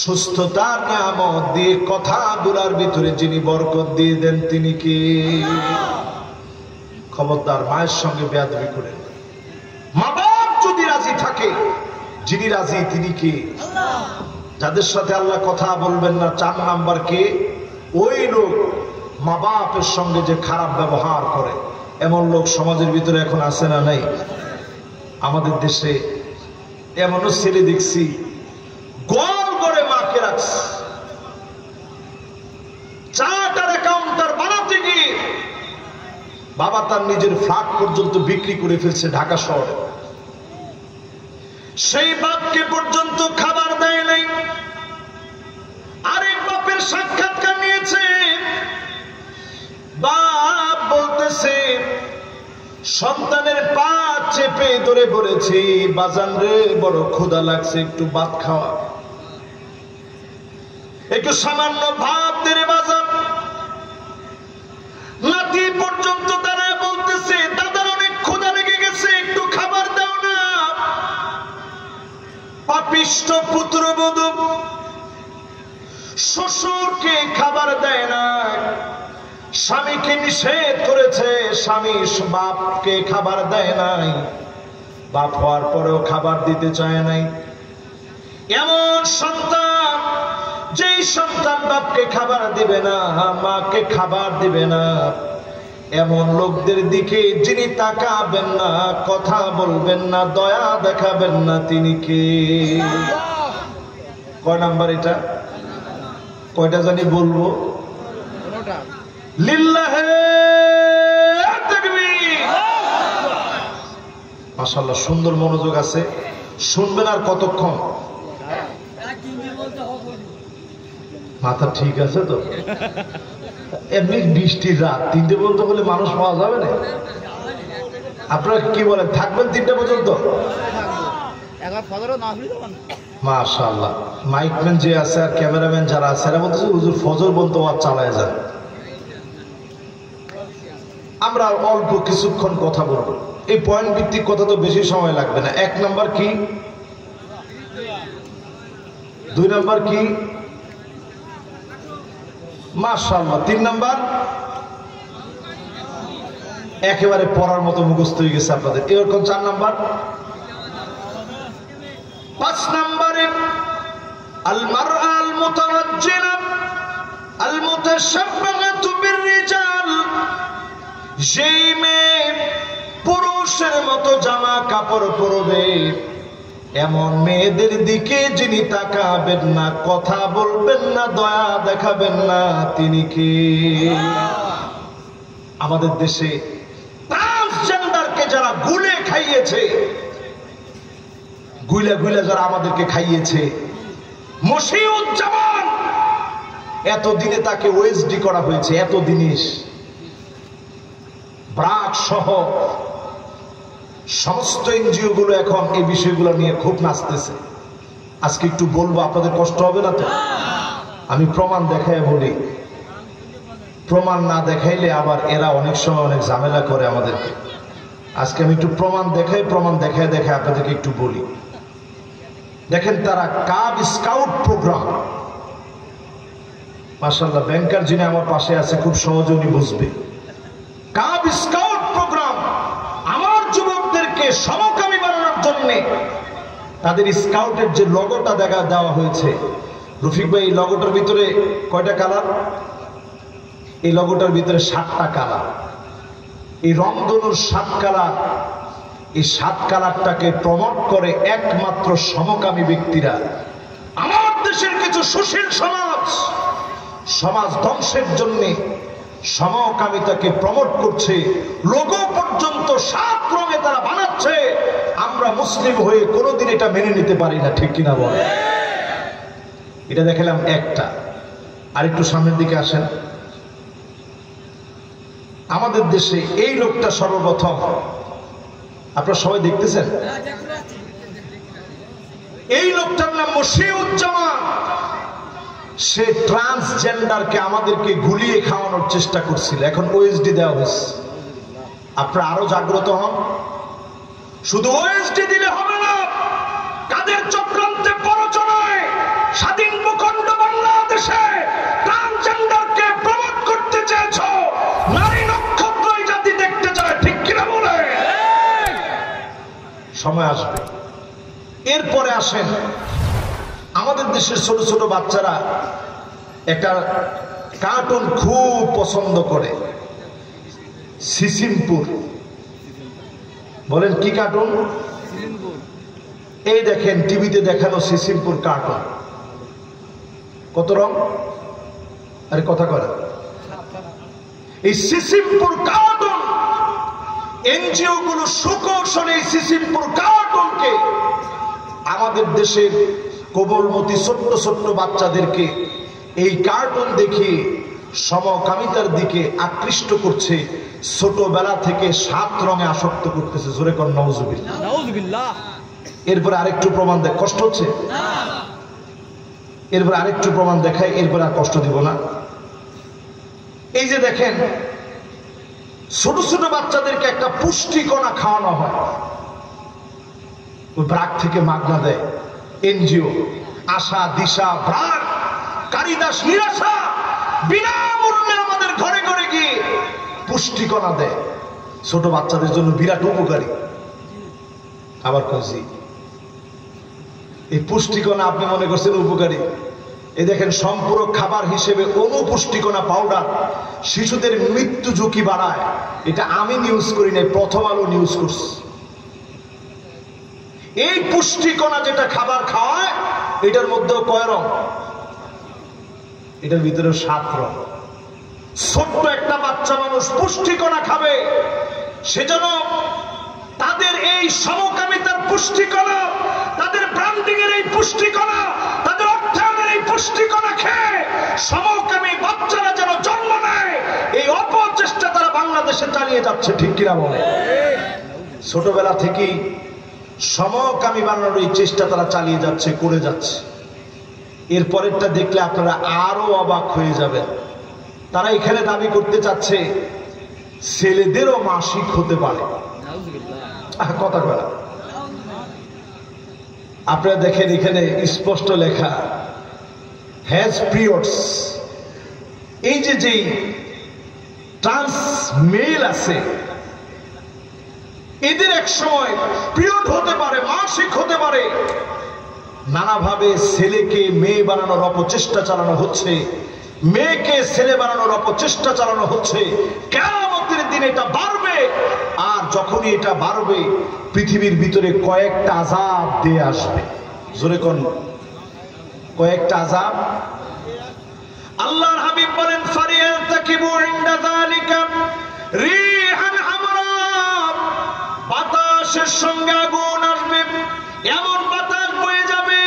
Speaker 3: সুস্থতার নিয়ামত দিয়ে কথা বলার ভিতরে যিনি বরকত দিয়ে দেন তিনি কি? খবরদার মায়ের সঙ্গে বেয়াদবি করেন। মা বাপ যদি রাজি থাকে, যিনি রাজি তিনি কি? যাদের সাথে আল্লাহ কথা বলবেন না 4 নাম্বার কে? ওই লোক মা বাপের সঙ্গে যে খারাপ ব্যবহার করে, এমন লোক সমাজের ভিতরে এখন আছে না নাই? আমাদের দেশে এমনও ছেলে দেখছি গোল করে মাকে রাখছে, চার্টার অ্যাকাউন্টার বানাতে গিয়ে বাবা তার নিজের ফ্ল্যাট পর্যন্ত বিক্রি করে ফেলছে ঢাকা শহরে। সেই বাপকে পর্যন্ত খাবার দেয় নাই। আরেক বাপের সাক্ষাৎকার নিয়েছে, বাপ বলতেছে সন্তানের পা চেপে ধরে বলেছি, বাজান রে বড় ক্ষুধা লাগছে, একটু ভাত খাওয়া, একটু সামান্য ভাত দে রে বাজান। নাতি পর্যন্ত তারা বলতেছে, দাদার অনেক ক্ষুধা লেগে গেছে, একটু খাবার দাও না। পাপিষ্ঠ পুত্রবধূ শ্বশুরকে খাবার দেয় না, স্বামীকে নিষেধ করেছে, স্বামী বাপকে খাবার দেয় নাই, বাপ হওয়ার পরেও খাবার দিতে চায় নাই। এমন সন্তান, যেই সন্তান বাপকে খাবার দিবে না, মাকে খাবার দিবে না, এমন লোকদের দিকে যিনি তাকাবেন না, কথা বলবেন না, দয়া দেখাবেন না, তিনি কে? কয় নাম্বার এটা? কয়টা জানি বলবো? লিল্লাহে তাকবীর। মাশাআল্লাহ, সুন্দর মনোযোগ আছে, শুনবেন। আর কতক্ষণ? মাথা ঠিক আছে তো? এমনি বৃষ্টির রাত, 3টে পর্যন্ত হলে মানুষ পাওয়া যাবে না? আপনারা কি বলেন, থাকবেন 3টে পর্যন্ত? মাশাআল্লাহ, মাইকম্যান যে আছে আর ক্যামেরাম্যান যারা আছে এরা বলতেছে হুজুর ফজর বলতে আর চালায় যান। আমরা অল্প কিছুক্ষণ কথা বলবো, এই পয়েন্ট ভিত্তিক কথা তো বেশি সময় লাগবে না। 1 নাম্বার কি? 2 নাম্বার কি? মাশাআল্লাহ। 3 নাম্বার একেবারে পড়ার মতো মুখস্থ হয়ে গেছে আপনাদের। এরকম 4 নাম্বার। 5 নাম্বারে আল মারআ আল মুতাওয়াজ্জিলা আল মুতাশাব্বিহাতু বির-রিজাল, যেই মেয়ে পুরুষের মতো জামা কাপড় পরবে, এমন মেয়েদের দিকে যিনি তাকাবেন না, কথা বলবেন না, দয়া দেখাবেন না, তিনি কে? আমাদের দেশে ট্রান্সজেন্ডারকে যারা গুলে খাইয়েছে, গুইলা গুইলা যারা আমাদেরকে খাইয়েছে, মশিউজ্জামান, এতদিনে তাকে ওএসডি করা হয়েছে, এত জিনিস ব্রাক সহ সমস্ত এনজিও গুলো এখন এই বিষয়গুলো নিয়ে খুব নাচতেছে। আজকে একটু বলবো, আপনাদের কষ্ট হবে না তো? আমি প্রমাণ দেখাই বলি, প্রমাণ না দেখাইলে আবার এরা অনেক সময় অনেক ঝামেলা করে আমাদেরকে। আজকে আমি একটু প্রমাণ দেখাই, প্রমাণ দেখায় দেখায় আপনাদেরকে একটু বলি। দেখেন, তারা কাব স্কাউট প্রোগ্রাম, মাশাআল্লাহ, ব্যাংকার যিনি আমার পাশে আছে খুব সহজে উনি বুঝবে। কাব স্কাউট প্রোগ্রাম আমার যুবকদেরকে সমকামী বানানোর জন্য তাদের স্কাউটের যে লোগোটা দেওয়া হয়েছে, রফিক ভাই, এই লোগোটার ভিতরে কয়টা কালার? এই লোগোটার ভিতরে 7টা কালার। এই রংধনুর 7 কালার, এই 7 কালারটাকে প্রমোট করে একমাত্র সমকামী ব্যক্তিরা। আমার দেশের কিছু সুশীল সমাজ ধ্বংসের জন্য সমকামিতাকে প্রমোট করছে, লোগো পর্যন্ত 7 রঙে তারা বানাচ্ছে। আমরা মুসলিম হয়ে কোনোদিন এটা মেনে নিতে পারি না, ঠিক কিনা বলে? এটা দেখালাম একটা। আর একটু সামনের দিকে আসেন। আমাদের দেশে এই লোকটা সর্বপ্রথম, আপনারা সবাই দেখতেছেন, এই লোকটার নাম মশিউজ্জামান। সে ট্রান্সজেন্ডারকে আমাদেরকে গুলিয়ে খাওয়ানোর চেষ্টা করছিল, এখন ওএসডি দেওয়া হয়েছে। আপনারা আরো জাগ্রত হন। শুধু ওএসডি দিলে হবে না, সময় আসবে। এরপরে আসেন, আমাদের দেশের ছোট ছোট বাচ্চারা একটা কার্টুন খুব পছন্দ করে, সিসিমপুর। বলেন কি কার্টুন? এই দেখেন টিভিতে দেখানো সিসিমপুর কার্টুন। কত রং, আরে কথা করে। এই সিসিমপুর কার্টুন এনজিও গুলো সুকৌশলে এই সিসিমপুর কার্টুনকে আমাদের দেশের কোমলমতি ছোট্ট ছোট্ট বাচ্চাদেরকে এই কার্টুন দেখে সমকামিতার দিকে আকৃষ্ট করছে, ছোটবেলা থেকে 7 রঙে আসক্ত করতেছে। জোরে কর নাউজুবিল্লাহ। এরপরে আরেকটু প্রমাণ দেখ, কষ্ট হচ্ছে? এরপরে আরেকটু প্রমাণ দেখায়, এরপরে আর কষ্ট দিব না। এই যে দেখেন, ছোট ছোট বাচ্চাদেরকে একটা পুষ্টিকণা খাওয়ানো হয়, ওই ব্রাক থেকে মাগনা দেয় এনজিও। আশা দিশা ব্রাক কারিদাস নিরাশা বিনামূল্যে আমাদের ঘরে ঘরে গিয়ে পুষ্টিকণা দেয়, ছোট বাচ্চাদের জন্য বিরাট উপকারী। আবার কইছি, এই পুষ্টিকণা আপনি মনে করছেন উপকারী? এই দেখেন, সম্পূরক খাবার হিসেবে অনুপুষ্টিকণা পাউডার শিশুদের মৃত্যু ঝুঁকি বাড়ায়। এটা আমি নিউজ করি নাই, প্রথম আলো নিউজ করছে। এই পুষ্টিকণা যেটা খাবার খাওয়ায়, এটার মধ্যেও কয় রং? এটার ভিতরে 7 রং। ছোট্ট একটা বাচ্চা মানুষ পুষ্টিকণা খাবে, সেজন্য তাদের এই সমকামিতার পুষ্টিকণা, তাদের ব্র্যান্ডিং এর এই পুষ্টিকণা, তাদের অর্থায়নের এই পুষ্টিকণা খেয়ে সমকামী বাচ্চারা যেন জন্ম নেয়, এই অপচেষ্টা তারা বাংলাদেশে চালিয়ে যাচ্ছে। ঠিক কিনা বলে? ছোটবেলা থেকেই সমকামী বানানোর এই চেষ্টা তারা চালিয়ে যাচ্ছে, করে যাচ্ছে। এরপরেরটা দেখলে আপনারা আরো অবাক হয়ে যাবেন। তারা এখানে দাবি করতে চাচ্ছে ছেলেদেরও মাসিক হতে পারে। কথা বলা, আপনারা দেখেন এখানে স্পষ্ট লেখা হ্যাজ পিরিয়ডস। এই যে যেই ট্রান্স মেল আছে, এদের এক সময় পিরিয়ড হতে পারে, মাসিক হতে পারে। নানাভাবে ছেলেকে মেয়ে বানানোর অপচেষ্টা চালানো হচ্ছে, মেয়েকে ছেলে বানানোর অপচেষ্টা চালানো হচ্ছে। কিয়ামতের দিন এটা বাড়বে, আর যখনই এটা বাড়বে পৃথিবীর ভিতরে কয়েকটা আযাব দিয়ে আসবে। জোরে কোন কয়েকটা আযাব? আল্লাহর হাবিব বলেন ফারিয়াতাকিবু ইনদা যালিকা রিহান হামরা, বাতাসের সঙ্গে আগুন আসবে, এমন বাতাস বয়ে যাবে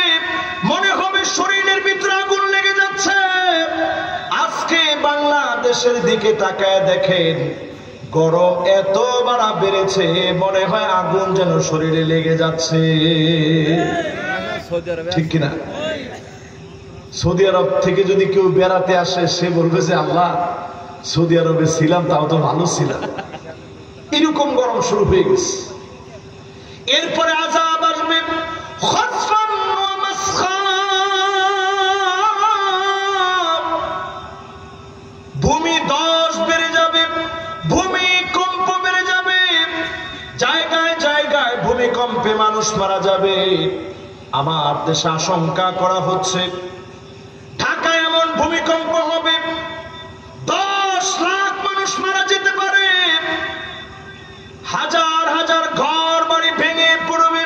Speaker 3: মনে হবে শরীরের ভিতরে আগুন লেগে যাচ্ছে। আজকে বাংলাদেশের দিকে তাকায় দেখেন, গরম এত বাড়া বেড়েছে, মনে হয় আগুন যেন শরীরে লেগে যাচ্ছে। ঠিক কিনা? সৌদি আরব থেকে যদি কেউ বেড়াতে আসে, সে বলবে যে আল্লাহ, সৌদি আরবে ছিলাম তাও তো ভালো ছিলাম। এরকম গরম শুরু হয়ে গেছে। এরপরে আযাব আসবে, খাসফান ওয়া মাসখা, ভূমিধস বেড়ে যাবে, ভূমিকম্প বেড়ে যাবে, জায়গায় জায়গায় ভূমিকম্পে মানুষ মারা যাবে। আমার দেশে আশঙ্কা করা হচ্ছে ঢাকায় এমন ভূমিকম্প হবে 10 লাখ মানুষ মারা যেতে পারে, হাজার হাজার ঘর বাড়ি ভেঙে পড়বে।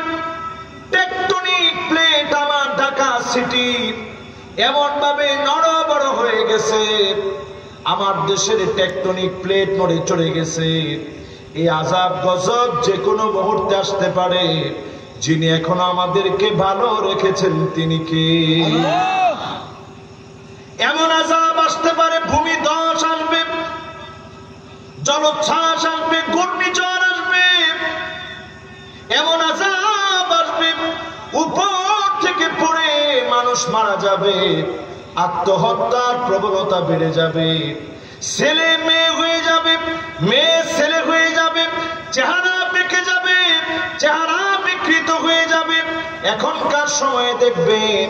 Speaker 3: টেকটনিক প্লেট আমার ঢাকা সিটি এমন ভাবে নড়বড় হয়ে গেছে, আমার দেশের টেকটনিক প্লেট নড়ে চড়ে গেছে। এই আযাব গজব যে কোনো মুহূর্তে আসতে পারে। যিনি এখনো আমাদেরকে ভালো রেখেছেন তিনি কে? এমন আযাব আসতে পারে, ভূমিধস আসবে, জলোচ্ছ্বাস আসবে, ঘূর্ণিঝড় আসবে, এমন আযাব আসবে উপর থেকে পড়ে মানুষ মারা যাবে, আত্মহত্যার প্রবণতা বেড়ে যাবে, ছেলে মেয়ে হয়ে যাবে, মেয়ে ছেলে হয়ে যাবে, চেহারা বেঁকে যাবে, চেহারা বিকৃত হয়ে যাবে। এখনকার সময়ে দেখবেন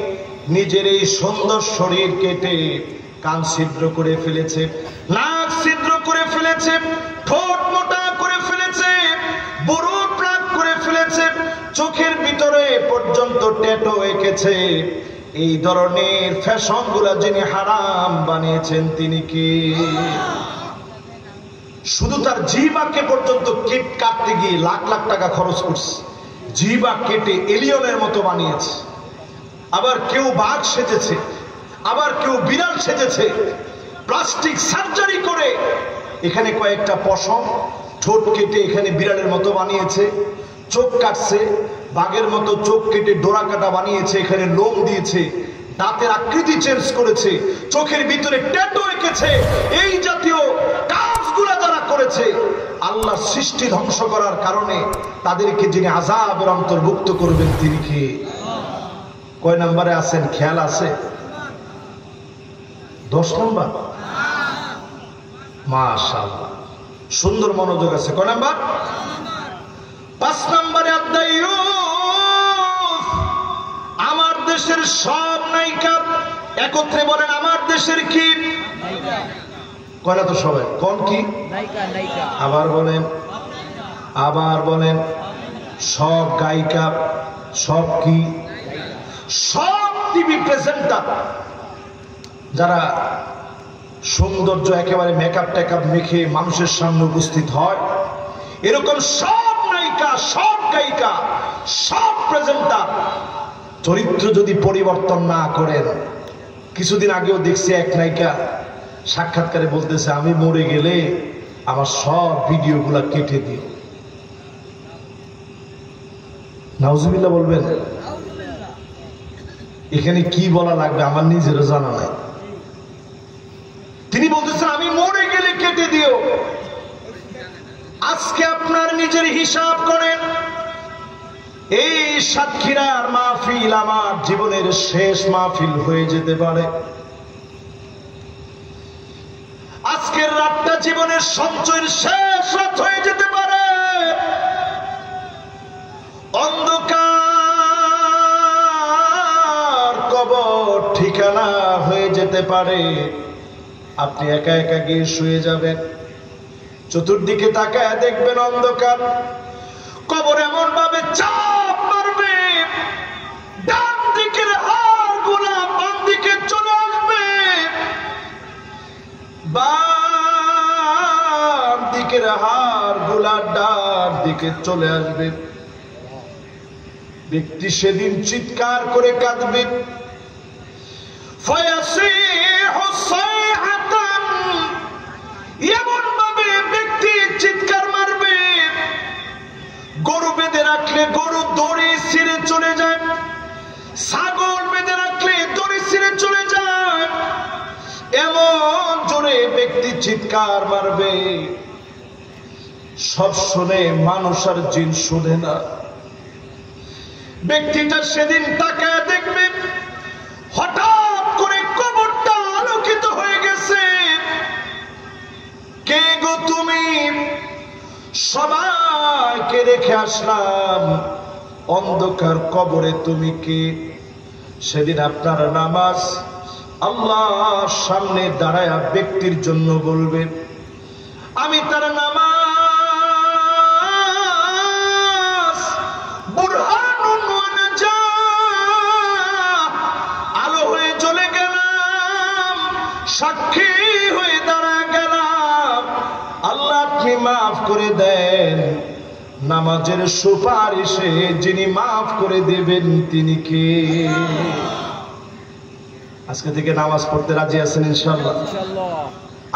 Speaker 3: নিজের এই সুন্দর শরীর কেটে কান ছিদ্র করে ফেলেছে, নাক ছিদ্র করে ফেলেছে, ঠোঁট মোটা করে ফেলেছে, বুড়ো প্রাক করে ফেলেছে, পর্যন্ত ট্যাটু এঁকেছে, এই ধরনের ফ্যাশন গুলা যিনি হারাম বানিয়েছেন তিনি কি? শুধু তার জিহ্বাকে পর্যন্ত কেট কাটতে গিয়ে লাখ লাখ টাকা খরচ করছে, জিহ্বা কেটে এলিয়নের মতো বানিয়েছে। আবার কেউ বাঘ সেজেছে, আবার কেউ বিড়াল সেজেছে, প্লাস্টিক সার্জারি করে এখানে কয়েকটা পশম, ঠোঁট কেটে এখানে বিড়ালের মতো বানিয়েছে, চোখ কাটছে বাঘের মতো, চোখ কেটে ডোরা কাটা বানিয়েছে, এখানে লোম দিয়েছে, দাঁতের আকৃতি চেঞ্জ করেছে, চোখের ভিতরে ট্যাটু এঁকেছে। এই জাতীয় কাজগুলো যারা করেছে, আল্লাহ সৃষ্টি ধ্বংস করার কারণে তাদেরকে যিনি আযাবের অন্তর্ভুক্ত করবেন তিনি কি? কয় নম্বরে আছেন খেয়াল আছে? 10 নম্বর। মাশাআল্লাহ, সুন্দর মনোযোগ আছে। কয় নাম্বার? 5 নম্বরে আদ-দায়্যুস। আমার দেশের সব নায়িকা একত্রে বলেন, আমার দেশের কি নায়িকা? কয় না তো সবাই, কোন কি নায়িকা? নায়িকা। আবার বলেন সব গায়িকা, সব কি? সব টিভি প্রেজেন্টার যারা সৌন্দর্য একেবারে মেকআপ টেকআপ মেখে মানুষের সামনে উপস্থিত হয়, এরকম সব নায়িকা, সব গায়িকা, সব প্রেজেন্টার চরিত্র যদি পরিবর্তন না করেন। কিছুদিন আগেও দেখছি এক নায়িকা সাক্ষাৎকারে বলতেছে, আমি মরে গেলে আমার সব ভিডিওগুলা কেটে দিও। নাউজুবিল্লাহ বলবেন? এখানে কি বলা লাগবে আমার নিজেরও জানা নাই। তিনি বলতেছেন আমি মরে গেলে কেটে দিও। আজকে আপনার নিজের হিসাব করেন, এই সাতক্ষীরার মাহফিল আমার জীবনের শেষ মাহফিল হয়ে যেতে পারে। আজকের রাতটা জীবনের সঞ্চয়ের শেষ রাত হয়ে যেতে পারে। অন্ধকার কবর ঠিকানা হয়ে যেতে পারে। আপনি একা একা গিয়ে শুয়ে যাবেন, চতুর্দিকে তাকায় দেখবেন অন্ধকার। কবর এমন ভাবে চাপ মারবে, ডান দিকের হাড় গুলা বাম দিকে চলে আসবে, বাম দিকের হাড় গুলা ডান দিকে চলে আসবে। ব্যক্তি সেদিন চিৎকার করে কাঁদবে, এমন ভাবে ব্যক্তি চিৎকার মারবে, গরু বেঁধে রাখলে গরু দড়ি ছিঁড়ে চলে যায়, ছাগল বেঁধে রাখলে দড়ি ছিঁড়ে চলে যায়। এমন জোরে ব্যক্তি চিৎকার মারবে, সব শুনে মানুষ আর জিন শুনে না। ব্যক্তিটা সেদিন তাকায় দেখবে, হঠাৎ করে কবরটা আলোকিত হয়ে গেছে। কে গো তুমি? সবাইকে রেখে আসলাম, অন্ধকার কবরে তুমি কে? সেদিন আপনার নামাজ আল্লাহর সামনে দাঁড়ায়া ব্যক্তির জন্য বলবে, আমি তার নামাজ বুরহানুন ওয়া নাজাহ, আলো হয়ে চলে গেলাম, সাক্ষী হয়ে দাঁড়া গেলাম। আল্লাহ আপনি মাফ করে দেন। নামাজের সুপারিশে যিনি মাফ করে দেবেন তিনি কে? আজকে থেকে নামাজ পড়তে রাজি আছেন ইনশাআল্লাহ?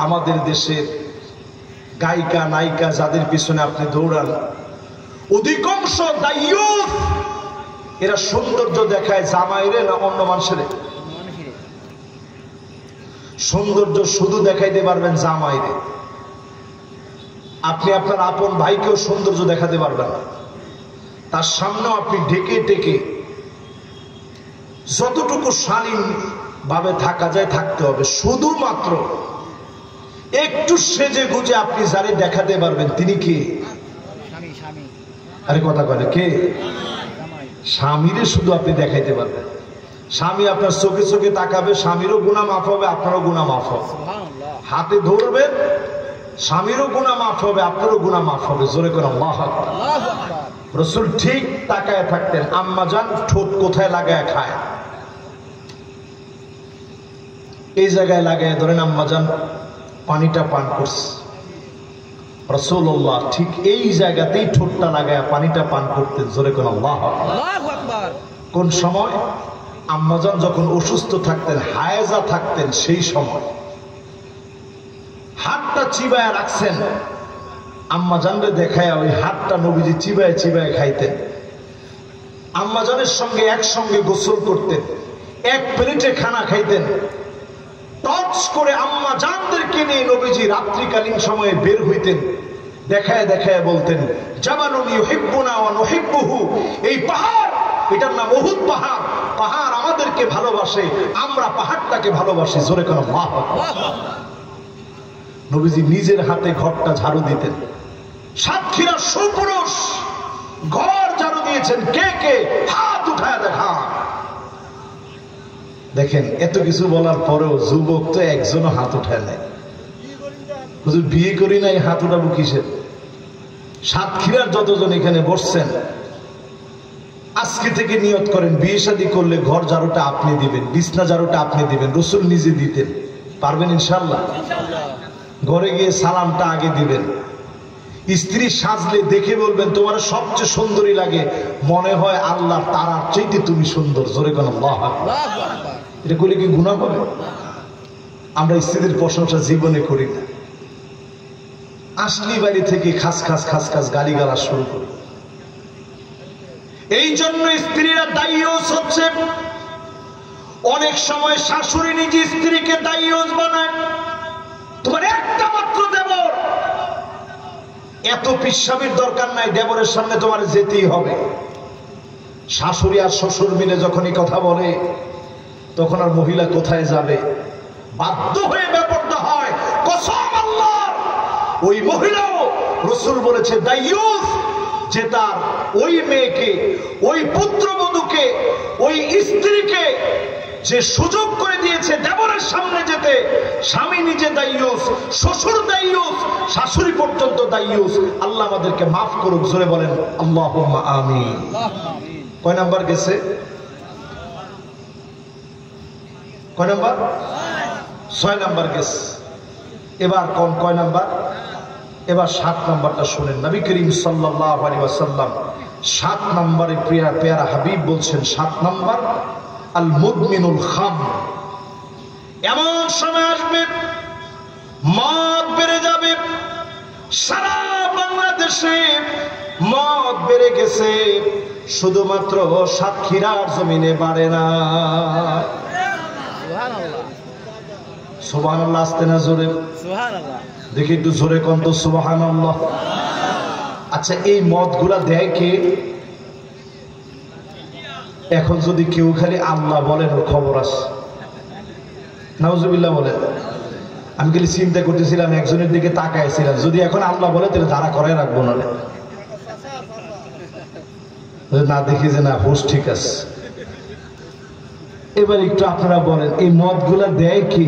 Speaker 3: আমাদের দেশে গায়িকা নায়িকা যাদের পিছনে আপনি দৌড়ান, অধিকাংশ দায়ুস, এরা সৌন্দর্য দেখায় জামাইরে না অন্য মানুষের? সৌন্দর্য শুধু দেখাইতে পারবেন জামাইরে, আপনি আপনার আপন ভাইকেও সৌন্দর্য দেখাতে পারবেন না। তার সামনেও আপনি ঢেকে টেকে যতটুকু শালীন ভাবে থাকা যায় থাকতে হবে। শুধুমাত্র একটু সেজে গুজে আপনি যারে দেখাতে পারবেন তিনি কে? আরে কথা বলে কে? স্বামীরে শুধু আপনি দেখাইতে পারবেন। স্বামী আপনার চোখে চোখে তাকাবে, স্বামীরও গুনাহ মাফ হবে, আপনারও গুনাহ মাফ হবে। হাতে ধরবেন, স্বামীরও গুনাহ মাফ হবে, আপনারও গুনাহ মাফ হবে। জোরে করে আল্লাহু আকবার। রাসূল ঠিক তাকায় থাকতেন, আম্মাজান ঠোঁট কোথায় লাগায় খায়, এই জায়গায় লাগায় ধরেন আম্মাজান পানিটা পান করছে, রাসূলুল্লাহ ঠিক এই জায়গাতেই ঠোঁটটা লাগায় পানিটা পান করতেন। জোরে কোন আল্লাহু আকবার। কোন সময়? আম্মাজান যখন অসুস্থ থাকতেন, হায়েজা থাকতেন, সেই সময় হাতটা চিবায় রাখছেন, আম্মাজানরে দেখায় ওই হাতটা নবীজি চিবায় চিবায় খাইতেন। আম্মাজানের সঙ্গে একসঙ্গে গোসল করতেন, এক প্লেটে খানা খাইতেন। টর্চ করে আম্মাজানদেরকে নিয়ে নবীজি রাত্রিকালীন সময়ে বের হইতেন, দেখায় দেখায় বলতেন, জাবালুন ইউহিব্বুনা ওয়া নুহিব্বুহু, এই পাহাড়, এটার নাম উহুদ পাহাড়, পাহাড় আমাদেরকে ভালোবাসে, আমরা পাহাড়টাকে ভালোবাসি। জোরে কোন আল্লাহু আকবার। নবীজি নিজের হাতে ঘরটা ঝাড়ু দিতেন। সাতক্ষীরার সুপুরুষ ঘর ঝাড়ু দিয়েছেন কে কে? হাত উঠায় দেখা। দেখেন এত কিছু বলার পরেও যুবক তো একজনও হাত উঠায় নাই। হুজুর বিয়ে করি নাই, হাত উঠাবো কিসের? সাতক্ষীরার যতজন এখানে বসছেন, আজকে থেকে নিয়ত করেন বিয়ে শাদী করলে ঘর ঝাড়ুটা আপনি দিবেন, বিছনা ঝাড়ুটা আপনি দিবেন। রাসূল নিজে দিতেন, পারবেন ইনশাআল্লাহ? ঘরে গিয়ে সালামটা আগে দিবেন। স্ত্রী সাজলে দেখে বলবেন তোমার সবচেয়ে সুন্দরী লাগে, মনে হয় আল্লাহর তারার চাইতে তুমি সুন্দর। জোরে কোন আল্লাহু আকবার। এটা করলে কি গুনাহ হবে? আমরা স্ত্রীদের প্রশংসা জীবনে করি না, আসলি বাড়ি থেকে খাস খাস খাস খাস গালিগালাজ শুরু করি। এই জন্য স্ত্রীরা দায়ুস হচ্ছে। অনেক সময় শাশুড়ি নিজে স্ত্রীকে দায়ুস বানায়। তোমার একটা মাত্র দেবর, এত পিসাবের দরকার নাই, দেবরের সামনে তোমার যেতেই হবে। শাশুড়ি আর শ্বশুর মিলে যখনই কথা বলে, তখন আর মহিলা কোথায় যাবে? বাধ্য হয়ে বেপরদা হয়। কসম আল্লাহর, ওই মহিলাও রাসূল বলেছে দায়ুস, যে তার ওই মেয়েকে, ওই পুত্রবধূকে, ওই স্ত্রীকে যে সুযোগ করে দিয়েছে দেবরের সামনে যেতে, স্বামী নিজে দায়ুস, শ্বশুর দায়ুস, শাশুড়ি পর্যন্ত দায়ুস। আল্লাহ আমাদেরকে মাফ করুক। জোরে বলেন আল্লাহুম্মা আমিন। কয় নাম্বার গেছে? কয় নাম্বার? 6 নাম্বার গেছে। এবার কোন কয় নাম্বার? এবার 7 নাম্বারটা শুনেন। নবী করিম সাল্লাল্লাহু আলাইহি ওয়াসাল্লাম 7 নম্বরে পেয়ারা হাবিব বলছেন, 7 নাম্বার আল মুদমিনুল খামর। এমন সময় আসবে মদ বেড়ে যাবে। সারা বাংলাদেশে মদ বেড়ে গেছে, শুধুমাত্র সাতক্ষীরার জমিনে বাড়ে না। সুবহানাল্লাহ। আসতে না জোরে? সুবহানাল্লাহ। দেখি একটু জোরে কোন তো সুবহানাল্লাহ। আচ্ছা, এই মদ গুলা দেয় কে? এখন যদি কেউ খালি আল্লাহ বলেন, ওর খবর আছে। নাউজুবিল্লাহ বলেন। আমি খালি চিন্তা করতেছিলাম, একজনের দিকে তাকাইছিলাম, যদি এখন আল্লাহ বলে তাহলে ধারা করে রাখবো, না দেখি যে না হোস ঠিক আছে। এবার একটু আপনারা বলেন, এই মদ গুলা দেয় কি?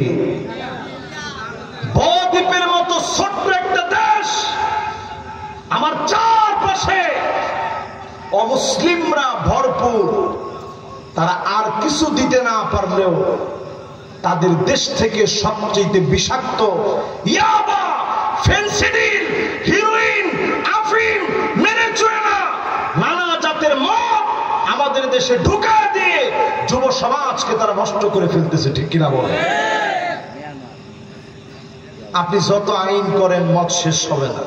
Speaker 3: বদ্বীপের মতো ছোট্ট একটা দেশ, আমার চারপাশে অমুসলিমরা ভরপুর। তারা আর কিছু দিতে না পারলেও তাদের দেশ থেকে সবচেয়ে বিষাক্ত ইয়াবা, ফেনসিডিল, হিরোইন, আফিম, মেরিজুয়ানা, নানা জাতের মদ আমাদের দেশে ঢুকা দিয়ে যুব সমাজকে তারা নষ্ট করে ফেলতেছে। ঠিক কিনা বলেন? আপনি যত আইন করেন মদ শেষ হবে না,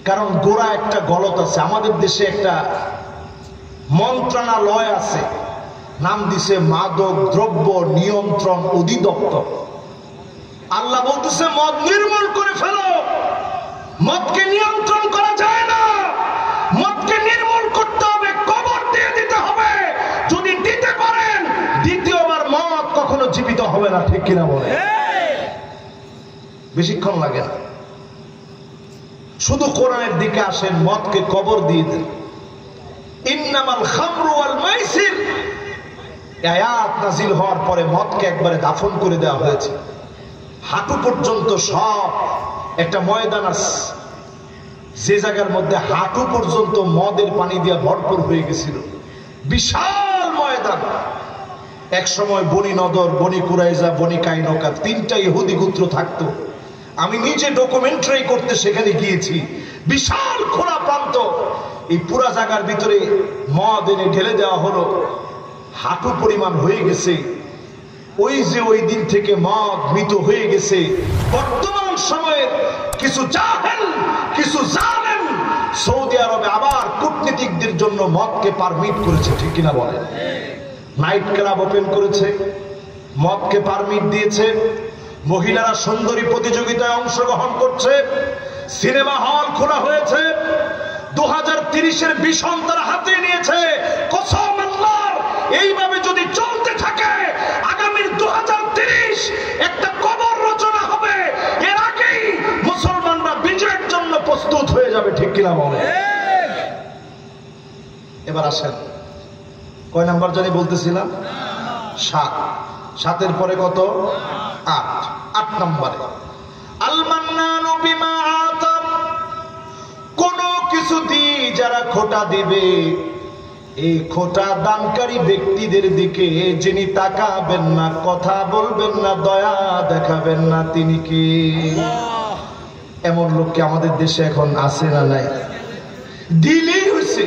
Speaker 3: কারণ গোড়া একটা গলত আছে। আমাদের দেশে একটা মন্ত্রণালয় আছে, নাম দিছে মাদক দ্রব্য নিয়ন্ত্রণ অধিদপ্তর। আল্লাহ বলতেছে মদ নির্মূল করে ফেলো। মদকে নিয়ন্ত্রণ করা যায় না, মদকে নির্মূল করতে হবে, কবর দিয়ে দিতে হবে। যদি দিতে পারেন, দ্বিতীয়বার মদ কখনো জীবিত হবে না। ঠিক কিনা বলে? বেশিক্ষণ লাগে না, শুধু কোরআনের দিকে আসেন, মদকে কবর দিয়ে দেন। ইন্নামাল খামরু ওয়াল মাইসির আয়াত নাজিল হওয়ার পরে মদকে একবারে দাফন করে দেওয়া হয়েছে। হাঁটু পর্যন্ত সব একটা ময়দান আছে, যে জায়গার মধ্যে হাঁটু পর্যন্ত মদের পানি দিয়ে ভরপুর হয়ে গেছিল, বিশাল ময়দান। এক সময় বনি নদর, বনি কুরাইজা, বনি কাইনকা, তিনটা ইহুদি গোত্র থাকতো। আমি নিজে ডকুমেন্টারি করতে সেখানে গিয়েছি। বিশাল খোলা প্রান্ত, এই পুরা জায়গার ভিতরে মদ এনে ঢেলে দেওয়া হলো, হাঁটু পরিমাণ হয়ে গেছে। ওই যে ওই দিন থেকে মদ মৃত হয়ে গেছে। বর্তমান সময়ের কিছু জাহেল, কিছু জালেম সৌদি আরবে আবার কূটনীতিকদের জন্য মদকে পারমিট করেছে, ঠিক কিনা বলেন? নাইট ক্লাব ওপেন করেছে, মদকে পারমিট দিয়েছে, মহিলারা সুন্দরী প্রতিযোগিতায় অংশগ্রহণ করছে, সিনেমা হল খোলা হয়েছে, 2030-এর ভিশন তারা হাতে নিয়েছে। কসম আল্লাহর, এইভাবে যদি চলতে থাকে আগামীর 2030 একটা কবর রচনা হবে। এর আগেই মুসলমানরা বিজয়ের জন্য প্রস্তুত হয়ে যাবে, ঠিক কিনা বলে? এবার আসেন, কয় নাম্বার জানি বলতেছিলাম? 7। 7-এর পরে কত? 8। 8 নম্বরে আল মান্নানু বিমা আতা, কোন কিছু দিয়ে যারা খোটা দিবে, এই খোটা দানকারী ব্যক্তিদের দিকে যিনি তাকাবেন না, কথা বলবেন না, দয়া দেখাবেন না, তিনি কি? এমন লোক কি আমাদের দেশে এখন আছে না নাই? দিলেই হয়েছে।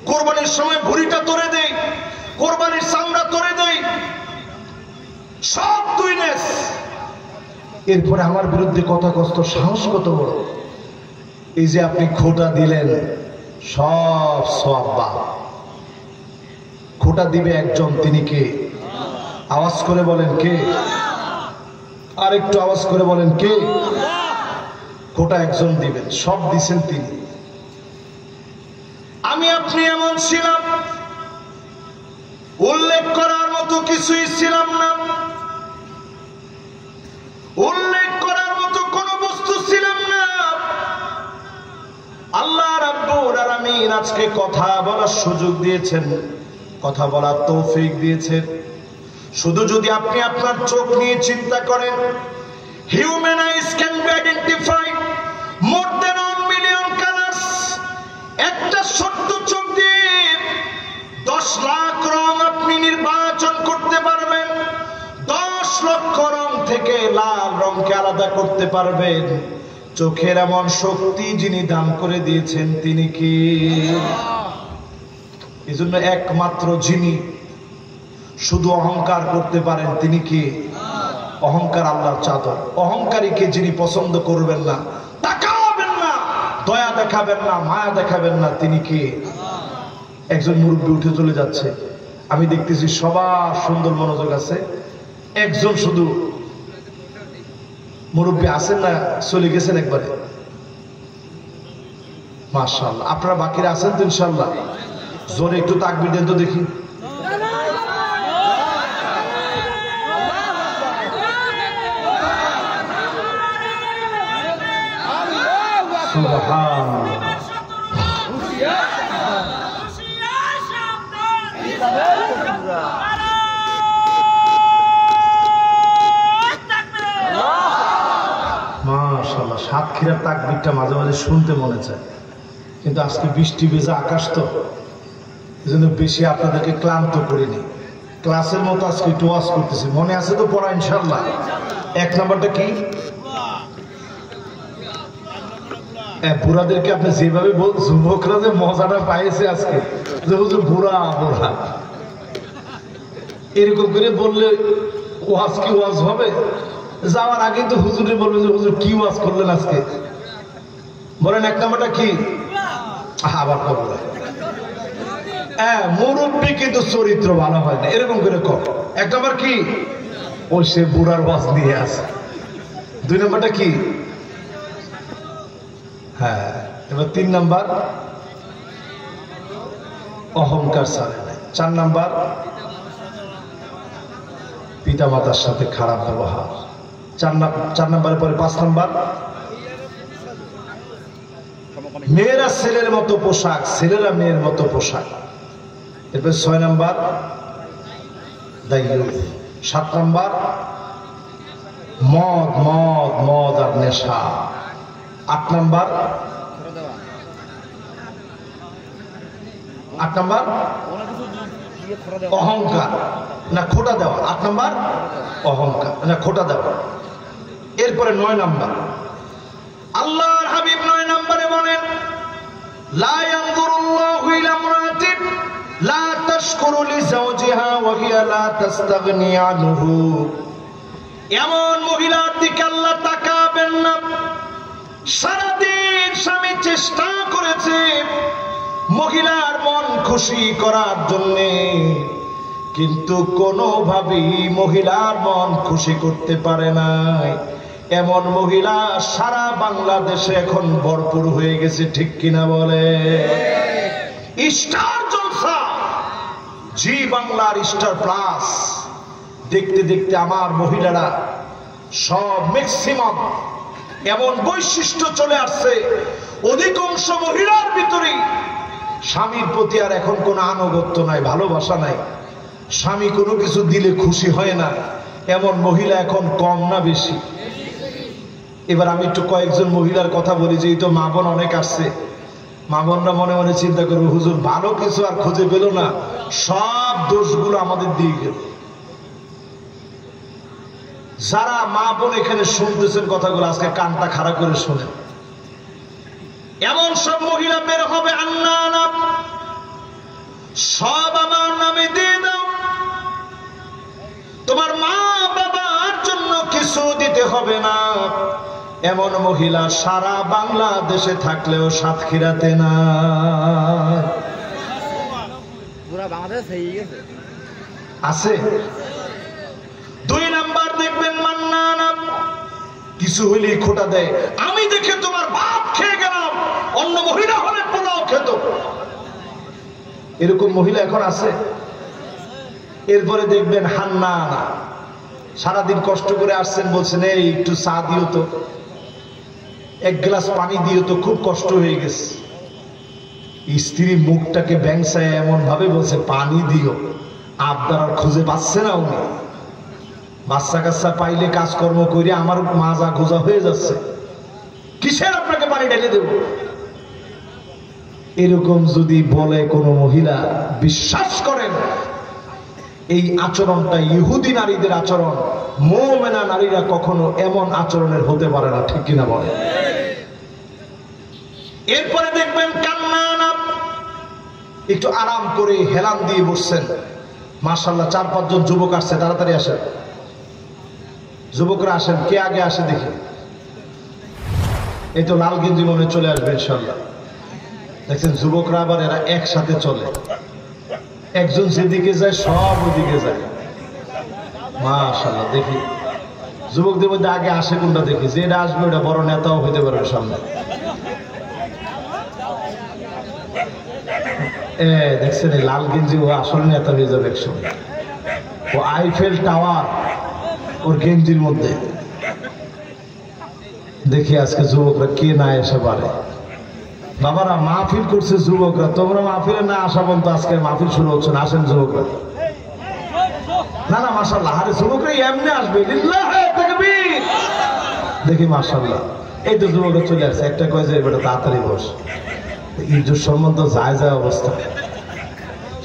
Speaker 3: কোরবানির সময় ভুঁড়িটা তোড়ে দেয়, কোরবানির চামড়া তোড়ে দেয়, সব দুইনেস। এরপরে আমার বিরুদ্ধে কথা কষ্ট, সাহস কত বড়! এই যে আপনি খোটা দিলেন, সব সওয়াব। খোটা দিবে একজন, তিনি কে? আওয়াজ করে বলেন কে? আর একটু আওয়াজ করে বলেন কে? খোটা একজন দিবেন, সব দিছেন তিনি। আমি আপনি এমন ছিলাম, উল্লেখ করার মতো কিছুই ছিলাম না, উল্লেখ করার মতো কোন বস্তু ছিলাম না। আল্লাহ রাব্বুল আলামিন আজকে কথা বলার সুযোগ দিয়েছেন, কথা বলার তৌফিক দিয়েছেন। শুধু যদি আপনি আপনার চোখ নিয়ে চিন্তা করেন, human ice can be identified more than 1 million colours. একটা ছোট্ট চোখ দিয়ে 10 লাখ রং আপনি নির্বাচন করতে পারবেন। 10 লক্ষ রং থেকে লাল রংকে আলাদা করতে পারবেন। চোখের এমন শক্তি যিনি দান করে দিয়েছেন, তিনি কি? এই জন্য একমাত্র যিনি শুধু অহংকার করতে পারেন, তিনি কি? অহংকার আল্লাহর চাদর। অহংকারীকে যিনি পছন্দ করবেন না, তাকাবেন না, দয়া দেখাবেন না, মায়া দেখাবেন না, তিনি কি? একজন মুরব্বী উঠে চলে যাচ্ছে, আমি দেখতেছি সবার সুন্দর মনোযোগ আছে, একজন শুধু মুরব্বী আছেন না, চলে গেছেন একবারে। মাশাআল্লাহ, আপনারা বাকিরা আছেন তো ইনশাআল্লাহ? জোরে একটু তাকবীর দেন তো দেখি। সুবহানাল্লাহ। মাশাআল্লাহ, সাতক্ষীরার তাকবীরটা মাঝে মাঝে শুনতে মনে চায়, কিন্তু আজকে বৃষ্টি ভেজা আকাশ তো, এজন্য বেশি আপনাদেরকে ক্লান্ত করিনি। ক্লাসের মতো আজকে একটু ওয়াজ করতেছি, মনে আছে তো পড়া ইনশাআল্লাহ? 1 নাম্বারটা কি? বুড়াদেরকে আপনি যেভাবে যুবকরা যে মজাটা পাইছে আজকে, যে হুজুর বুড়া বুড়া এরকম করে বললে ওয়াজ কি ওয়াজ হবে? যাওয়ার আগে তো হুজুরে বলবে যে হুজুর কি ওয়াজ করলেন আজকে। বলেন 1 নাম্বারটা কি? আবার করবো। মুরব্বী কিন্তু চরিত্র ভালো হয় না, এরকম করে কর। 1 নাম্বার কি? ওই সে বুড়ার ওয়াজ নিয়ে আসে। 2 নাম্বারটা কি? হ্যাঁ, এবার 3 নাম্বার অহংকার ছাড়ে নাই। 4 নাম্বার পিতা মাতার সাথে খারাপ ব্যবহার। 4 নাম্বারের পরে 5 নাম্বার মেয়েরা ছেলের মতো পোশাক, ছেলেরা মেয়ের মতো পোশাক। এরপর 6 নাম্বার দায়িত্ব। 7 নাম্বার মদ মদ মদ আর নেশা। 8 নাম্বার 8 নাম্বার অহংকার না খোটা দেওয়া। 8 নাম্বার অহংকার না খোটা দেওয়া। এরপরে 9 নাম্বার আল্লাহর হাবিব 9 নম্বরে বলেন লা ইয়ানজুরুল্লাহু ইলা ইমরাতিন লা তাশকুরু লিজাওজিহা ওয়া হিয়া লা তাস্তাগনি আনহু। এমন মহিলার দিকে আল্লাহ তাকাবেন না সারাদিন স্বামী চেষ্টা করেছে মহিলার মন খুশি করার জন্য, কিন্তু কোনোভাবেই মহিলার মন খুশি করতে পারে নাই। এমন মহিলা সারা বাংলাদেশে এখন ভরপুর হয়ে গেছে, ঠিক কিনা বলে? স্টার জলসা, জি বাংলার স্টার প্লাস দেখতে দেখতে আমার মহিলারা সব ম্যাক্সিমাম এমন বৈশিষ্ট্য চলে আসছে, অধিকাংশ মহিলার ভিতরে স্বামীর প্রতি আর এখন কোনো আনুগত্য নাই, ভালোবাসা নাই। স্বামী কোনো কিছু দিলে খুশি হয় না, এমন মহিলা এখন কম না বেশি? এবার আমি একটু কয়েকজন মহিলার কথা বলি, যে এই তো মা বোন অনেক আসছে, মা বোনরা মনে মনে চিন্তা করবে হুজুর ভালো কিছু আর খুঁজে পেল না, সব দোষগুলো আমাদের দিয়ে গেল। যারা মা বোন এখানে শুনতেছেন কথাগুলো আজকে কানটা খাড়া করে শোনেন। এমন সব মহিলা বের হবে আন্নানা, সব আমার নামে দিয়ে দাও, তোমার মা বাবার জন্য কিছু দিতে হবে না। এমন মহিলা সারা বাংলাদেশে থাকলেও সাতক্ষীরাতে না, আছে। 2 নাম্বার দেখবেন মান্নানা, কিছু হইলেই খোটা দেয়, আমি দেখে তোমার বাপ খেয়ে গেলাম, অন্য মহিলা হলে পোলাও খেত। এরকম মহিলা এখন আছে। এরপরে দেখবেন হান্নানা, সারাদিন কষ্ট করে আসছেন, বলছেন এই একটু চা দিও তো, 1 গ্লাস পানি দিও তো, খুব কষ্ট হয়ে গেছে। স্ত্রী মুখটাকে ব্যাংসায় এমন ভাবে বলছে পানি দিও, আবদার আর খুঁজে পাচ্ছে না উনি। বাচ্চা কাচ্চা পাইলে কাজকর্ম করে আমার মাজা গোজা হয়ে যাচ্ছে, কিসের আপনাকে পানি ঢেলে দেব? এরকম যদি বলে কোনো মহিলা, বিশ্বাস করেন এই আচরণটা ইহুদি নারীদের আচরণ, মুমিনা নারীরা কখনো এমন আচরণের হতে পারে না, ঠিক কিনা বলে? এরপরে দেখবেন কান্নানা, একটু আরাম করে হেলান দিয়ে বসছেন, মাশাআল্লাহ 4-5 জন যুবক আসছে, তাড়াতাড়ি আসেন যুবকরা, আসেন, কে আগে আসে দেখি। এই তো লাল গেঞ্জি মনে চলে আসবে ইনশাআল্লাহ। দেখছেন যুবকরা আবার এরা একসাথে চলে, একজন যেদিকে যায় সব ওদিকে যায়, মাশাআল্লাহ। দেখি যুবকদের মধ্যে আগে আসে কোনটা দেখি, যে এটা আসবে ওটা বড় নেতাও হইতে পারবে সামনে। দেখছেন এই লাল গেঞ্জি, ও আসল নেতা হয়ে যাবে একসময়। ও আইফেল টাওয়ার ওর গেঞ্জির মধ্যে। দেখি আজকে যুবকরা কে না এসে পারে। বাবারা মাহফিল করছে যুবকরা, তোমরা মাহফিলে না আসা পর্যন্ত আজকে মাহফিল শুরু হচ্ছে না, আসেন যুবকরা। না না মাশাআল্লাহ, আরে যুবকরা এমনি আসবে, লিল্লাহি তাকবীর। দেখি মাশাআল্লাহ, এই তো যুবকরা চলে আসছে। একটা কয় যে বেটা তাড়াতাড়ি বস, ইজ্জত সম্বন্ধ যায় যায় অবস্থা,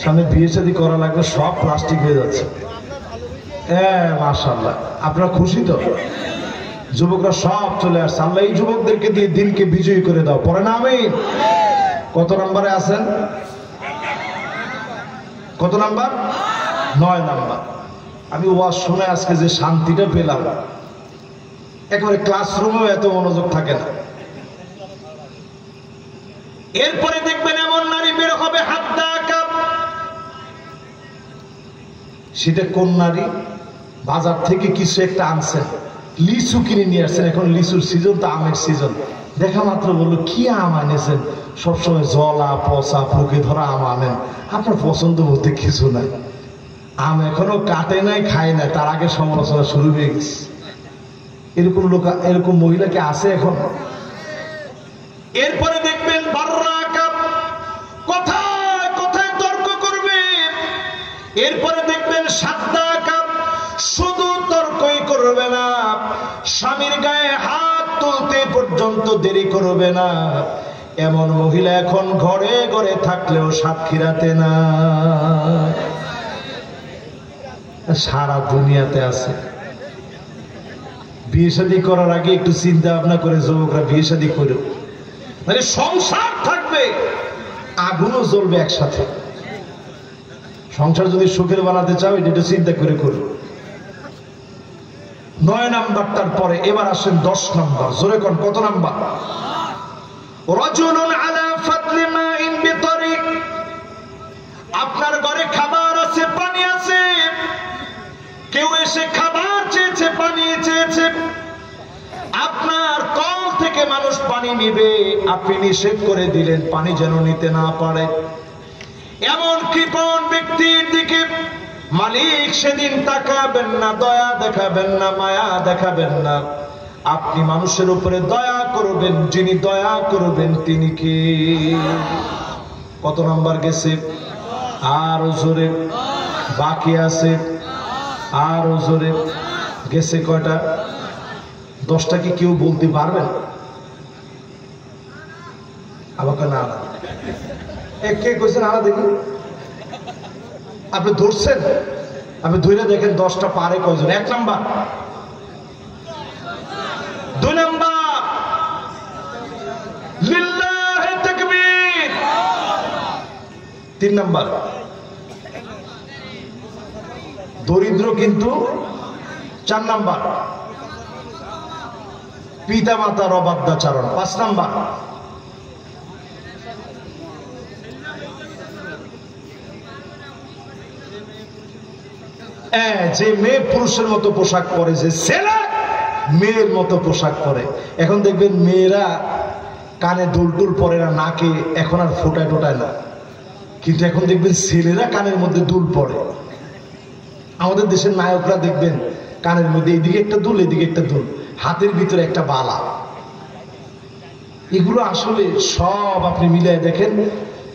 Speaker 3: সামনে বিয়ে শাদী করা লাগবে, সব প্লাস্টিক হয়ে যাচ্ছে। মাশাআল্লাহ, আপনারা খুশি তো? যুবকরা সব চলে আসছে। আল্লাহ এই যুবকদেরকে দিয়ে দিনকে বিজয়ী করে দাও, পরে না আমিন। কত নম্বরে আছেন? কত নাম্বার? 9 নাম্বার। আমি ওয়াজ শুনে আজকে যে শান্তিটা পেলাম, একেবারে ক্লাসরুমেও এত মনোযোগ থাকে না। এরপরে দেখবেন এমন নারী বের হবে হাদ্দাকা, সেটা কোন নারী? বাজার থেকে কিছু একটা আনছেন, লিচু কিনে নিয়ে আসছেন, এখন লিচুর সিজন তো, আমের সিজন। দেখা মাত্র বললো কি আম আনেছেন? সবসময় জলা পচা ফুকে ধরা আম আনেন, আপনার পছন্দ বলতে কিছু নাই, আম এখনো কাটে নাই, খায় নাই, তার আগে সমালোচনা শুরু হয়ে গেছে। এরকম লোক, এরকম মহিলাকে আছে এখন? এরপরে দেখবেন বাররাকা, কথায় কথায় তর্ক করবে। এরপরে দেখবেন সাদ্দাকা, শুধু তর্কই করবে না, স্বামীর গায়ে হাত তুলতে পর্যন্ত দেরি করবে না। এমন মহিলা এখন ঘরে ঘরে থাকলেও সাতক্ষীরাতে না, সারা দুনিয়াতে আছে। বিয়ে শাদী করার আগে একটু চিন্তা ভাবনা করে যুবকরা বিয়ে শাদী করে, মানে সংসার থাকবে, আগুনও জ্বলবে একসাথে। সংসার যদি সুখের বানাতে চাও এটা একটু চিন্তা করে করো। 9 নাম্বারটার পরে এবার আসেন 10 নাম্বার। জোরে কোন কত নাম্বার? রাজুলুন আলা ফাতলি মাইন বিতরিক, আপনার ঘরে খাবার আছে, পানি আছে, কেউ এসে খাবার চেয়েছে, পানি চেয়েছে, আপনার কল থেকে মানুষ পানি নিবে, আপনি নিষেধ করে দিলেন পানি যেন নিতে না পারে। এমন কৃপণ ব্যক্তির দিকে মালিক সেদিন তাকাবেন না, দয়া দেখাবেন না, মায়া দেখাবেন না। আপনি মানুষের উপরে দয়া করবেন, যিনি দয়া করবেন তিনি কে? কত নাম্বার গেছে? আরো জোরে, বাকি আছে আরো জোরে। গেছে কয়টা? 10টা কি কেউ বলতে পারবেন? আমাকে না, কে কইছেন? আলা দেখি, আপনি ধরছেন, আপনি ধরে দেখেন 10টা পারে কয়জন? 1 নাম্বার, 2 নাম্বার, লিল্লাহি তাকবীর, 3 নাম্বার, দরিদ্র কিন্তু 4 নাম্বার, পিতা মাতার অবাধ্যাচরণ 5 নাম্বার, যে মেয়ে পুরুষের মতো পোশাক পরে, যে ছেলে মেয়ের মতো পোশাক পরে। এখন দেখবেন মেয়েরা কানে দুল টুল পরে না, নাকে এখন আর ফোটায় টোটায় না, কিন্তু এখন দেখবেন ছেলেরা কানের মধ্যে দুল পরে। আমাদের দেশের নায়করা দেখবেন কানের মধ্যে এইদিকে একটা দুল, এদিকে একটা দুল, হাতের ভিতরে একটা বালা। এগুলো আসলে সব আপনি মিলিয়ে দেখেন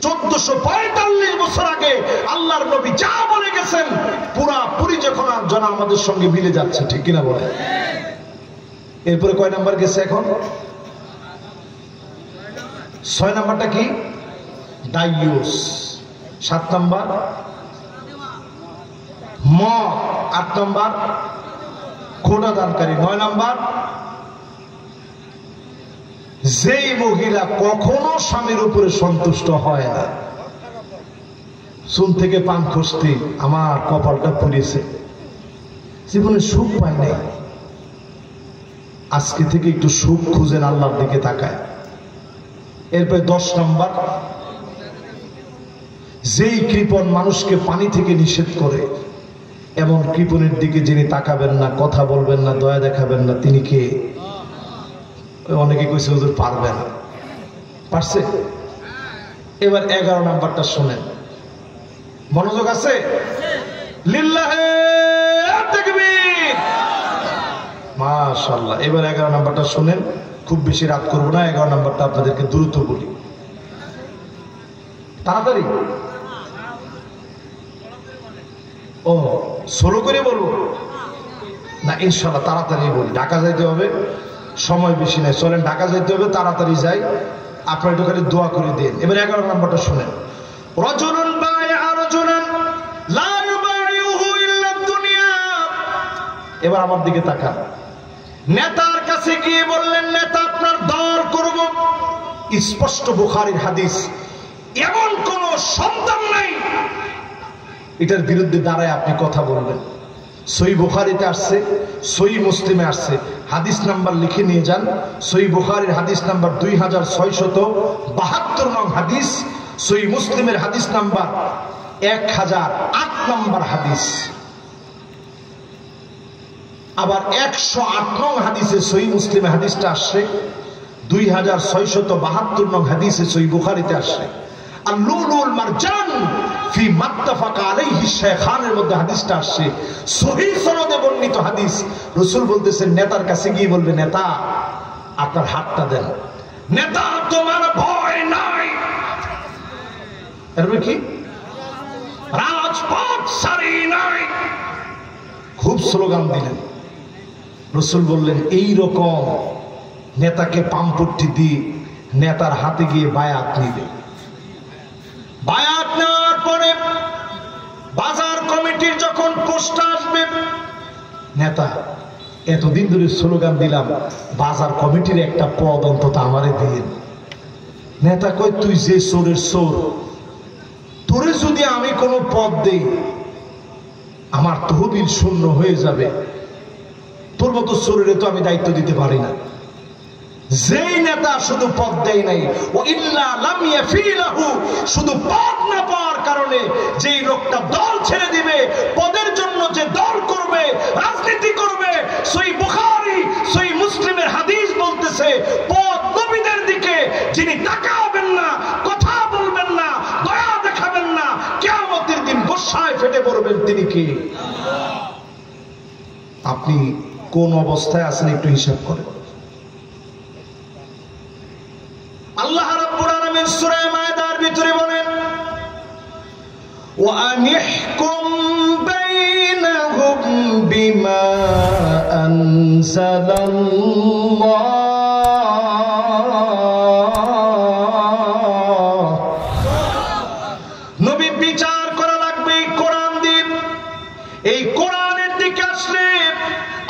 Speaker 3: 1445 বছর আগে আল্লাহর নবী যা বলে গেছেন পুরাপুরি যখন যেন আমাদের সঙ্গে মিলে যাচ্ছে, ঠিক কিনা বলে? এরপরে কয় নাম্বার গেছে এখন? 6 নাম্বারটা কি? ডাইউস। 7 নাম্বার মদ। 8 নাম্বার খোটা দানকারী। 9 নাম্বার যেই মহিলা কখনো স্বামীর উপরে সন্তুষ্ট হয় না। চুন থেকে পান খসতে আমার কপালটা পুড়েছে, জীবনে সুখ পাই নাই, আজকে থেকে একটু সুখ খুঁজেন, আল্লাহর দিকে তাকায়। এরপরে 10 নাম্বার, যেই কৃপণ মানুষকে পানি থেকে নিষেধ করে, এমন কৃপণের দিকে যিনি তাকাবেন না, কথা বলবেন না, দয়া দেখাবেন না, তিনি কে? অনেকে কইছে হুজুর পারবে না, পারছে। এবার 11 নাম্বারটা শুনেন, মনোযোগ আছে? লিল্লাহি তাকবীর, মাশাআল্লাহ। এবার 11 নাম্বারটা শুনেন, খুব বেশি রাত করব না, 11 নাম্বারটা আপনাদেরকে দ্রুত বলি, তাড়াতাড়ি। ও স্লো করে বলবো না? ইনশাআল্লাহ তাড়াতাড়ি বলি, ঢাকা যাইতে হবে, সময় বেশি নাই, চলেন ঢাকা যাইতে হবে, তাড়াতাড়ি যাই, আপনারা একটু খালি দোয়া করে দিন। এবার 11 নাম্বারটা শুনেন, রাজুলুন বায়আ রাজুলান লা ইউবাইউহু ইল্লা দুনিয়া। এবার আমার দিকে তাকান, নেতার কাছে গিয়ে বললেন নেতা আপনার দর করব। স্পষ্ট বুখারীর হাদিস, এমন কোন সন্তান নাই এটার বিরুদ্ধে দাঁড়ায় আপনি কথা বলবেন। সহিহ বুখারীতে আসছে, সহিহ মুসলিমে আসছে, হাদিস নাম্বার লিখে নিয়ে যান। সহিহ বুখারীর হাদিস নাম্বার 2672 নং হাদিস, সহিহ মুসলিমের হাদিস নাম্বার 1008 নম্বর হাদিস, আবার 108 নং হাদিসে সহিহ মুসলিমে হাদিসটা আসছে, 2672 নং হাদিসে সহিহ বুখারীতে আসছে। আল-লুলুল মারজান ফি মাত্তাফাকা আলাইহি শাইখানের মধ্যে হাদিসটা আসছে, সহিহ সনদে বর্ণিত হাদিস। রাসূল বলতেছেন নেতার কাছে গিয়ে বলবে, নেতা আপনার হাতটা দেন। নেতা তোমার ভয় নাই, এরবে কি রাজপথ সারি নাই, খুব স্লোগান দিলেন। রাসূল বললেন এই রকম নেতাকে পাম্পট্টি দিয়ে নেতার হাতে গিয়ে বায়াত নিবে। বায়াত নেওয়ার পরে বাজার কমিটির যখন পোস্ট আসবে, নেতা এতদিন ধরে স্লোগান দিলাম বাজার কমিটির একটা পদ অন্তত আমারে দিন। নেতা কয় তুই যে চোরের চোর, তোরে যদি আমি কোনো পদ দেই আমার তহবিল শূন্য হয়ে যাবে, তোর মতো চোরের তো আমি দায়িত্ব দিতে পারি না। যেই নেতা শুধু পদ দেয় নাই, ও ইল্লা লাম ইয়াফিলাহু, শুধু পদ না পাওয়ার কারণে যেই লোকটা দল ছেড়ে দিবে, পদের জন্য যে দল করবে, রাজনীতি করবে, সহিহ বুখারী সহিহ মুসলিমের হাদিস বলতেছে পদ নবীদের দিকে যিনি তাকাবেন না, কথা বলবেন না, দয়া দেখাবেন না, কিয়ামতের দিন গোসায় ফেটে পড়বেন তিনি কে? আপনি কোন অবস্থায় আছেন একটু হিসাব করেন। আল্লাহ রাব্বুল আলামিন সূরা মায়দার ভিতরে বলেন ওয়া আনিহকুম বাইনাহুম বিমা আনজালাল্লাহ। নবী বিচার করা লাগবে কোরআন দিয়ে। এই কোরআনের দিকে আসলে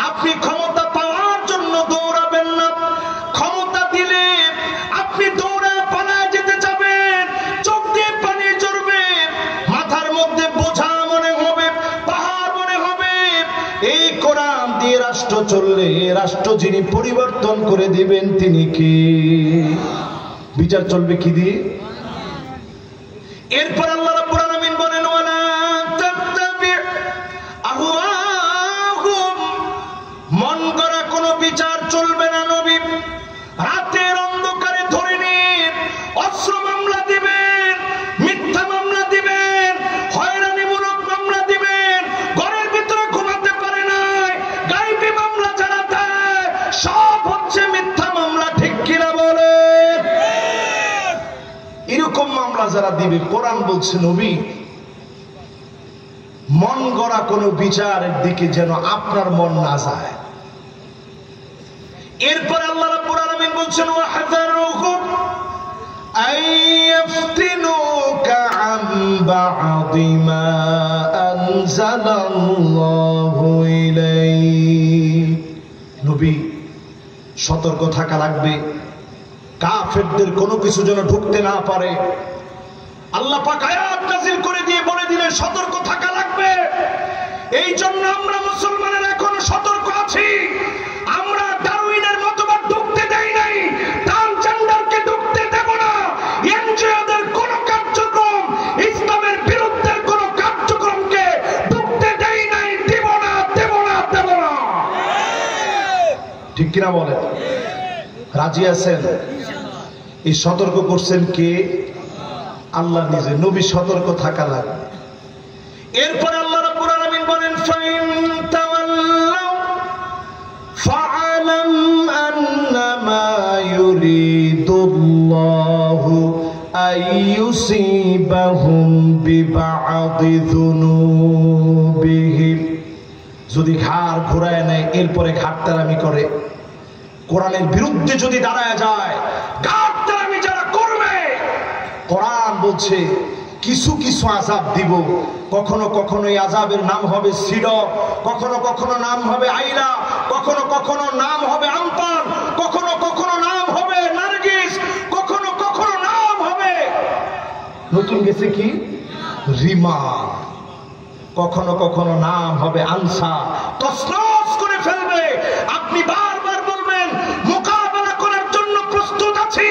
Speaker 3: আপনি ক্ষমতা পাওয়ার জন্য দৌড়াবেন না। ক্ষমতা দিলে আপনি দৌড়ে পালায় যেতে যাবেন, চোখ দিয়ে পানি ঝরবে, মাথার মধ্যে বোঝা মনে হবে, পাহাড় মনে হবে। এই কোরআন দিয়ে রাষ্ট্র চললে রাষ্ট্র যিনি পরিবর্তন করে দিবেন তিনি কে? বিচার চলবে কি দিয়ে? এরপর আল্লাহ রাব্বুল আলামিন বলেন ওয়ালা তাত্তাবি আহওয়াহুম, মন গড়া কোনো বিচার চলবে না। নবী রাতের অন্ধকারে ধরে নিয়ে অস্ত্র মামলা দিবেন, মিথ্যা মামলা দিবেন, হয়রানিমূলক মামলা দিবেন, ঘরের ভিতরে ঘুমাতে পারে নাই, গায়েবী মামলা যারা দেয় সব হচ্ছে মিথ্যা মামলা, ঠিক কিনা বলেন? এরকম মামলা যারা দিবে, কোরআন বলছে নবী মন গড়া কোনো বিচারের দিকে যেন আপনার মন না যায়। এরপর আল্লাহ রাব্বুল আলামিন বলছেন ওয়াহযারুহুম আইয়াফতিনুকা আন বা'দি মা আনজালাল্লাহু ইলাইক। নবী সতর্ক থাকা লাগবে, কাফেরদের কোনো কিছু যেন ঢুকতে না পারে। আল্লাহ পাক আয়াত নাযিল করে দিয়ে বলে দিলেন সতর্ক থাকা লাগবে। এই জন্য আমরা মুসলমানের এখনো সতর্ক আছি। আমরা ডারউইনের মতবাদ ঢুকতে দেই নাই, ট্রান্সজেন্ডারকে ঢুকতে দেব না, এনজিওদের কোন কার্যক্রম, ইসলামের বিরুদ্ধে কোন কার্যক্রমকে ঢুকতে দেই নাই, দেব না, দেব না, দেব না। ঠিক কিনা বলেন? রাজি আছেন? এই সতর্ক করছেন কে? আল্লাহ নিজে। নবী সতর্ক থাকা লাগবে। এরপর আল্লাহ রাব্বুল আলামিন বলেন ফাইন তাওয়াল্লাউ ফাআলাম আন্নামা ইউরিদুল্লাহু আইয়ুসিবাহুম বিবা'দি যুনুবিহিম। যদি ঘাড় ঘুরায় নেয় এরপরে ঘাটতারামি করে, কোরআনের বিরুদ্ধে যদি দাঁড়ায় যায়, ঘাটতারামি যারা করবে, কোরআন বলছে কিছু কিছু আযাব দিব। কখনো কখনো এই আযাবের নাম হবে সিডক, কখনো কখনো নাম হবে আইলা, কখনো কখনো নাম হবে আমপান, কখনো কখনো নাম হবে নারগিস, কখনো কখনো নাম হবে নতুন গেছে কি রিমান, কখনো কখনো নাম হবে আনসা। তছনছ করে ফেলবে। আপনি বারবার বলবেন মোকাবেলা করার জন্য প্রস্তুত আছি,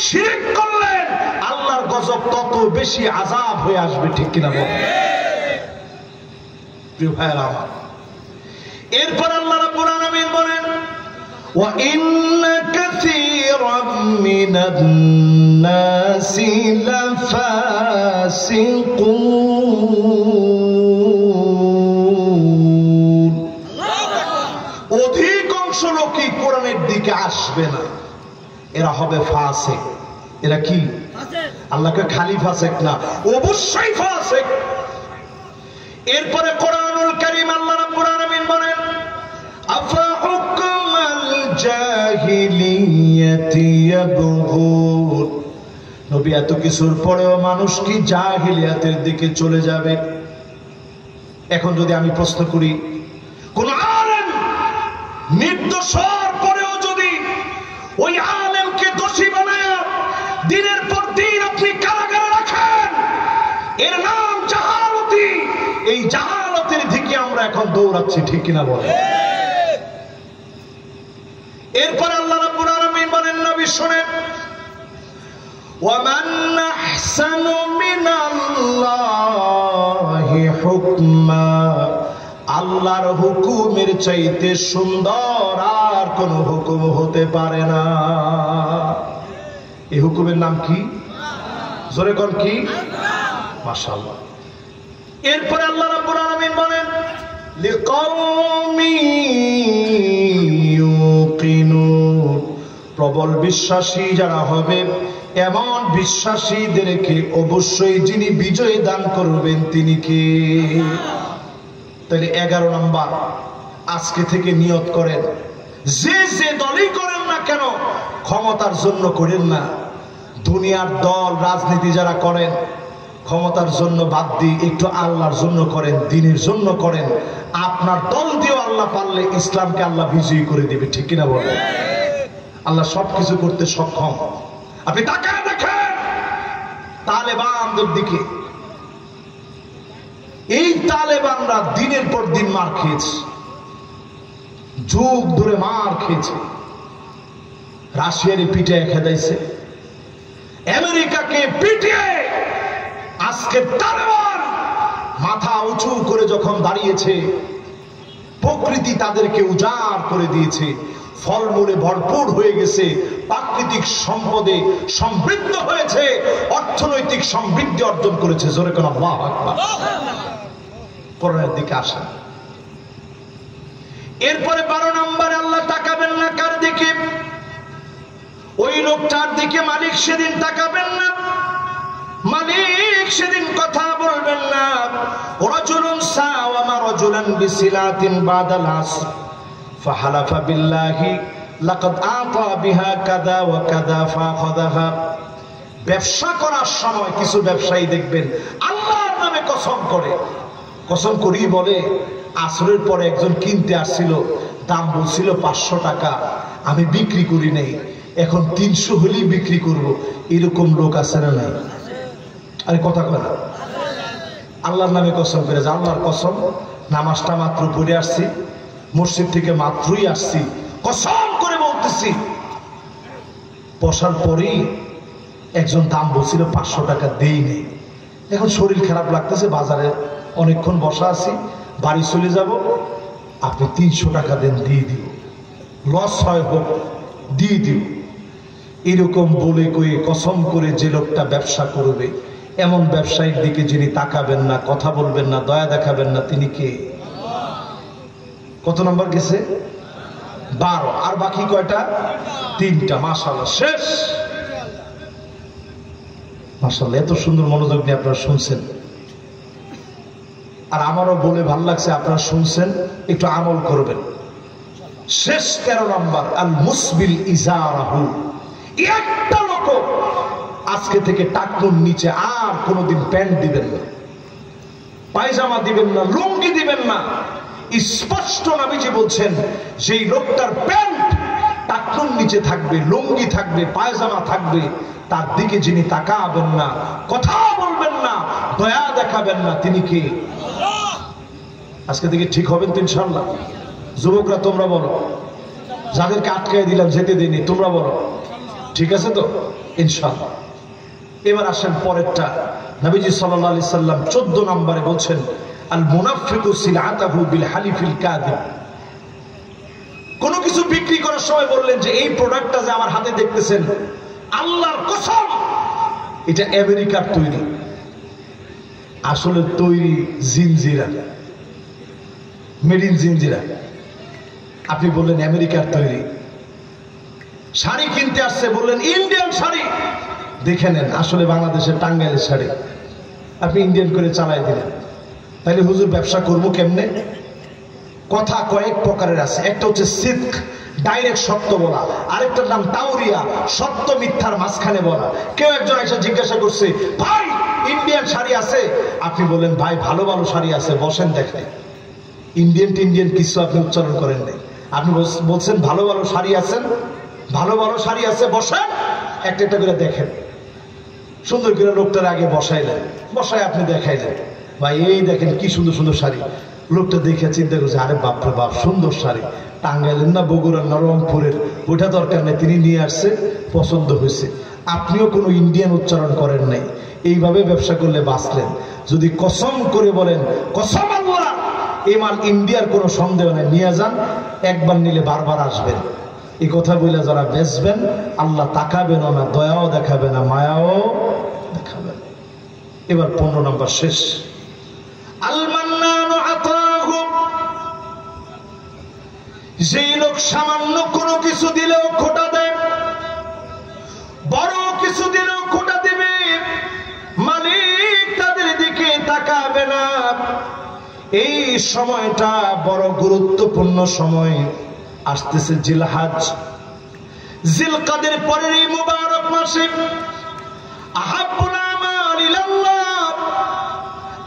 Speaker 3: শিরক করলেন আল্লাহর গজব তত বেশি আযাব হয়ে আসবে, ঠিক কিনা বলেন? প্রিয় ভাইরা আমার, এরপর আল্লাহ রাব্বুল আলামিন বলেন ওয়া ইন্না কাসীরাম মিনান নাসি লাফাসিকুন। অধিকাংশ লোকই কোরআনের দিকে আসবে না, এরা হবে ফাসিক। এরা কি? আল্লাহকে খালি ফাসিক না, অবশ্যই ফাসিক। এরপরে কোরআনুল কারীম আল্লাহ রাব্বুল আলামিন বলেন আফা হুকমাল জাহিলিয়া ইয়াবগুন। নবী এত কিছুর পরেও মানুষ কি জাহিলিয়াতের দিকে চলে যাবে? এখন যদি আমি প্রশ্ন করি, কোন আলেম নির্দোষ হওয়ার পরেও যদি ওই আলেমকে দোষী বানায় দিনের পর দিন আপনি কারাগারে রাখেন, এর নাম জাহালতি। এই জাহালতের দিকে আমরা এখন দৌড়াচ্ছি, ঠিক কিনা বলেন? এরপর আল্লাহ রাব্বুল আলামিন বলেন, নবী শুনেন, ওয়ামান আহসানু মিনাল্লাহি হুকমা, আল্লাহর হুকুমের চাইতে সুন্দর আর কোন হুকুম হতে পারে না। এই হুকুমের নাম কি? জোরে কোন কি? মাশাআল্লাহ। এরপরে আল্লাহ রাব্বুল আলামিন বলেন, লিকাওমি ইউকিনুন, প্রবল বিশ্বাসী যারা হবে এমন বিশ্বাসীদেরকে অবশ্যই যিনি বিজয় দান করবেন তিনি কে? তাহলে 11 নম্বর, আজকে থেকে নিয়ত করেন, যে যে দলই করেন না কেন ক্ষমতার জন্য করেন না। দুনিয়ার দল রাজনীতি যারা করেন ক্ষমতার জন্য বাদ দিয়ে একটু আল্লাহর জন্য করেন, দ্বীনের জন্য করেন। আপনার দল দিয়েও আল্লাহ পারলে ইসলামকে আল্লাহ বিজয়ী করে দিবে, ঠিক কিনা বলেন? আল্লাহ সবকিছু করতে সক্ষম। আপনি তাকায় দেখেন তালেবানদের দিকে, এই তালেবানরা দিনের পর দিন মার খেয়েছে, যুগ ধরে মার খেয়েছে। রাশিয়ারে পিটিয়ে খেদাইছে, আমেরিকাকে পিটিয়ে আজকে তালেবান মাথা উঁচু করে যখন দাঁড়িয়েছে, প্রকৃতি তাদেরকে উজাড় করে দিয়েছে, ফলমূলে ভরপুর হয়ে গেছে, প্রাকৃতিক সম্পদে সমৃদ্ধ হয়েছে, অর্থনৈতিক সমৃদ্ধি অর্জন করেছে। জোরে কোন আল্লাহু আকবার। কোরআনের দিকে আসেন। এরপরে 12 নম্বরে আল্লাহ তাকাবেন না কার দিকে? ওই লোকটার দিকে মালিক সেদিন তাকাবেন না, মালিক সেদিন কথা বলবেন না। রাজুলুন সাওয়ামা রাজুলান বিসিলাতিন বাদাল আসর ফাহালাফা বিল্লাহি লাকাদ আতা বিহা কাদা ওয়া কাদা ফাখাযাহা। ব্যবসা করার সময় কিছু ব্যবসায়ী দেখবেন আল্লাহর নামে কসম করে, কসম করেই বলে আসরের পরে একজন কিনতে আসছিল, দাম বলছিল 500 টাকা, আমি বিক্রি করি নাই, এখন 300 হলেই বিক্রি করব। এরকম লোক আছে না নাই? আরে কথা কয় না। আল্লাহর নামে কসম করে, আল্লাহর কসম নামাজটা মাত্র পড়ে আসছি, মসজিদ থেকে মাত্রই আসছি, কসম করে বলতেছি। বসার পরেই একজন দাম বলছিল 500 টাকা, দেই নেই। এখন শরীর খারাপ লাগতেছে, বাজারে অনেকক্ষণ বসা আছি, বাড়ি চলে যাব, আপনি 300 টাকা দেন, দিয়ে দিব, লস হয় হোক দিয়ে দিব। এরকম বলে কয়ে কসম করে যে লোকটা ব্যবসা করবে, এমন ব্যবসায়ীর দিকে যিনি তাকাবেন না, কথা বলবেন না, দয়া দেখাবেন না, তিনি কে? কত নম্বর গেছে? 12। আর বাকি কয়টা? 3টা। মাশাআল্লাহ, শেষ। মাশাআল্লাহ, এত সুন্দর মনোযোগ নিয়ে আপনারা শুনছেন, আর আমারও বলে ভালো লাগছে আপনারা শুনছেন, একটু আমল করবেন। শেষ 13 নম্বর, আল মুসবিল ইজারাহু। একটা লোক আজকে থেকে টাকনুর নিচে আর কোনোদিন প্যান্ট দিবেন না, পায়জামা দিবেন না, লুঙ্গি দিবেন না। স্পষ্ট নবীজি বলছেন, যেই লোকটার প্যান্ট টাকনুর নিচে থাকবে, লুঙ্গি থাকবে, পায়জামা থাকবে, তার দিকে যিনি তাকাবেন না, কথা বলবেন না, দয়া দেখাবেন না, তিনি কে? আজকে থেকে ঠিক হবেন তো ইনশাআল্লাহ? যুবকরা তোমরা বলো, যাদেরকে আটকায় দিলাম যেতে দিইনি, তোমরা বলো ঠিক আছে তো ইনশাআল্লাহ। এবার আসেন পরেরটা। নবীজি সাল্লাল্লাহু আলাইহি সাল্লাম 14 নম্বরে বলছেন, আল মুনাফিকু সিলআতাহু বিল হালিফিল কাযিব। কোন কিছু বিক্রি করার সময় বললেন যে এই প্রোডাক্টটা যে আমার হাতে দেখতেছেন, আল্লাহর কসম এটা আমেরিকার তৈরি, আসলে তৈরি জিনজিরা, মেড ইন জিনজিরা। আপনি বললেন আমেরিকার তৈরি। শাড়ি কিনতে আসছে, বললেন ইন্ডিয়ান শাড়ি, দেখে নেন আসলে বাংলাদেশের টাঙ্গাইলের শাড়ি, আপনি ইন্ডিয়ান করে চালাই দিলেন। তাহলে হুজুর ব্যবসা করবো কেমনে? কথা কয়েক প্রকারের আছে। একটা হচ্ছে সিদক, ডাইরেক্ট সত্য বলা, আরেকটার নাম তাওরিয়া, সত্য মিথ্যার মাঝখানে বলা। কেউ একজন এসে জিজ্ঞাসা করছে, ভাই ইন্ডিয়ান শাড়ি আছে? আপনি বলেন, ভাই ভালো ভালো শাড়ি আছে, বসেন দেখেন। ইন্ডিয়ান কিছু আপনি উচ্চারণ করেন নাই, আপনি বলছেন ভালো ভালো শাড়ি আছেন, ভালো ভালো শাড়ি আছে, বসেন একটা একটা করে দেখেন। সুন্দর করে লোকটার আগে বসাইলেন, বসায় আপনি দেখাইলেন, ভাই এই দেখেন কি সুন্দর সুন্দর শাড়ি। লোকটা দেখে চিন্তা করছে, আরে বাপরে বাপ, সুন্দর শাড়ি, টাঙ্গাইলের না বগুড়ার না রংপুরের, ওইটা দরকার নেই, তিনি নিয়ে আসছে, পছন্দ হয়েছে। আপনিও কোনো ইন্ডিয়ান উচ্চারণ করেন নাই, এইভাবে ব্যবসা করলে বাঁচলেন। যদি কসম করে বলেন, কসম আল্লাহ এই মাল ইন্ডিয়ার কোনো সন্দেহ নেই, নিয়ে যান, একবার নিলে বারবার আসবেন। এই কথা বলে যারা বেচবেন, আল্লাহ তাকাবেন না, দয়াও দেখাবে না, মায়াও দেখাবেন। এবার 15 নম্বর শেষ। যেই লোক সামান্য কোনো কিছু দিলেও খোটা দেয়, বড় কিছু দিলেও খোটা দিবে, মালিক তাদের দিকে তাকাবে না। এই সময়টা বড় গুরুত্বপূর্ণ সময়। আসতেছে জিলহজ, জিলকাদের পরের এই মুবারক মাসে আহাব্বুল আমাল ইলাল্লাহ,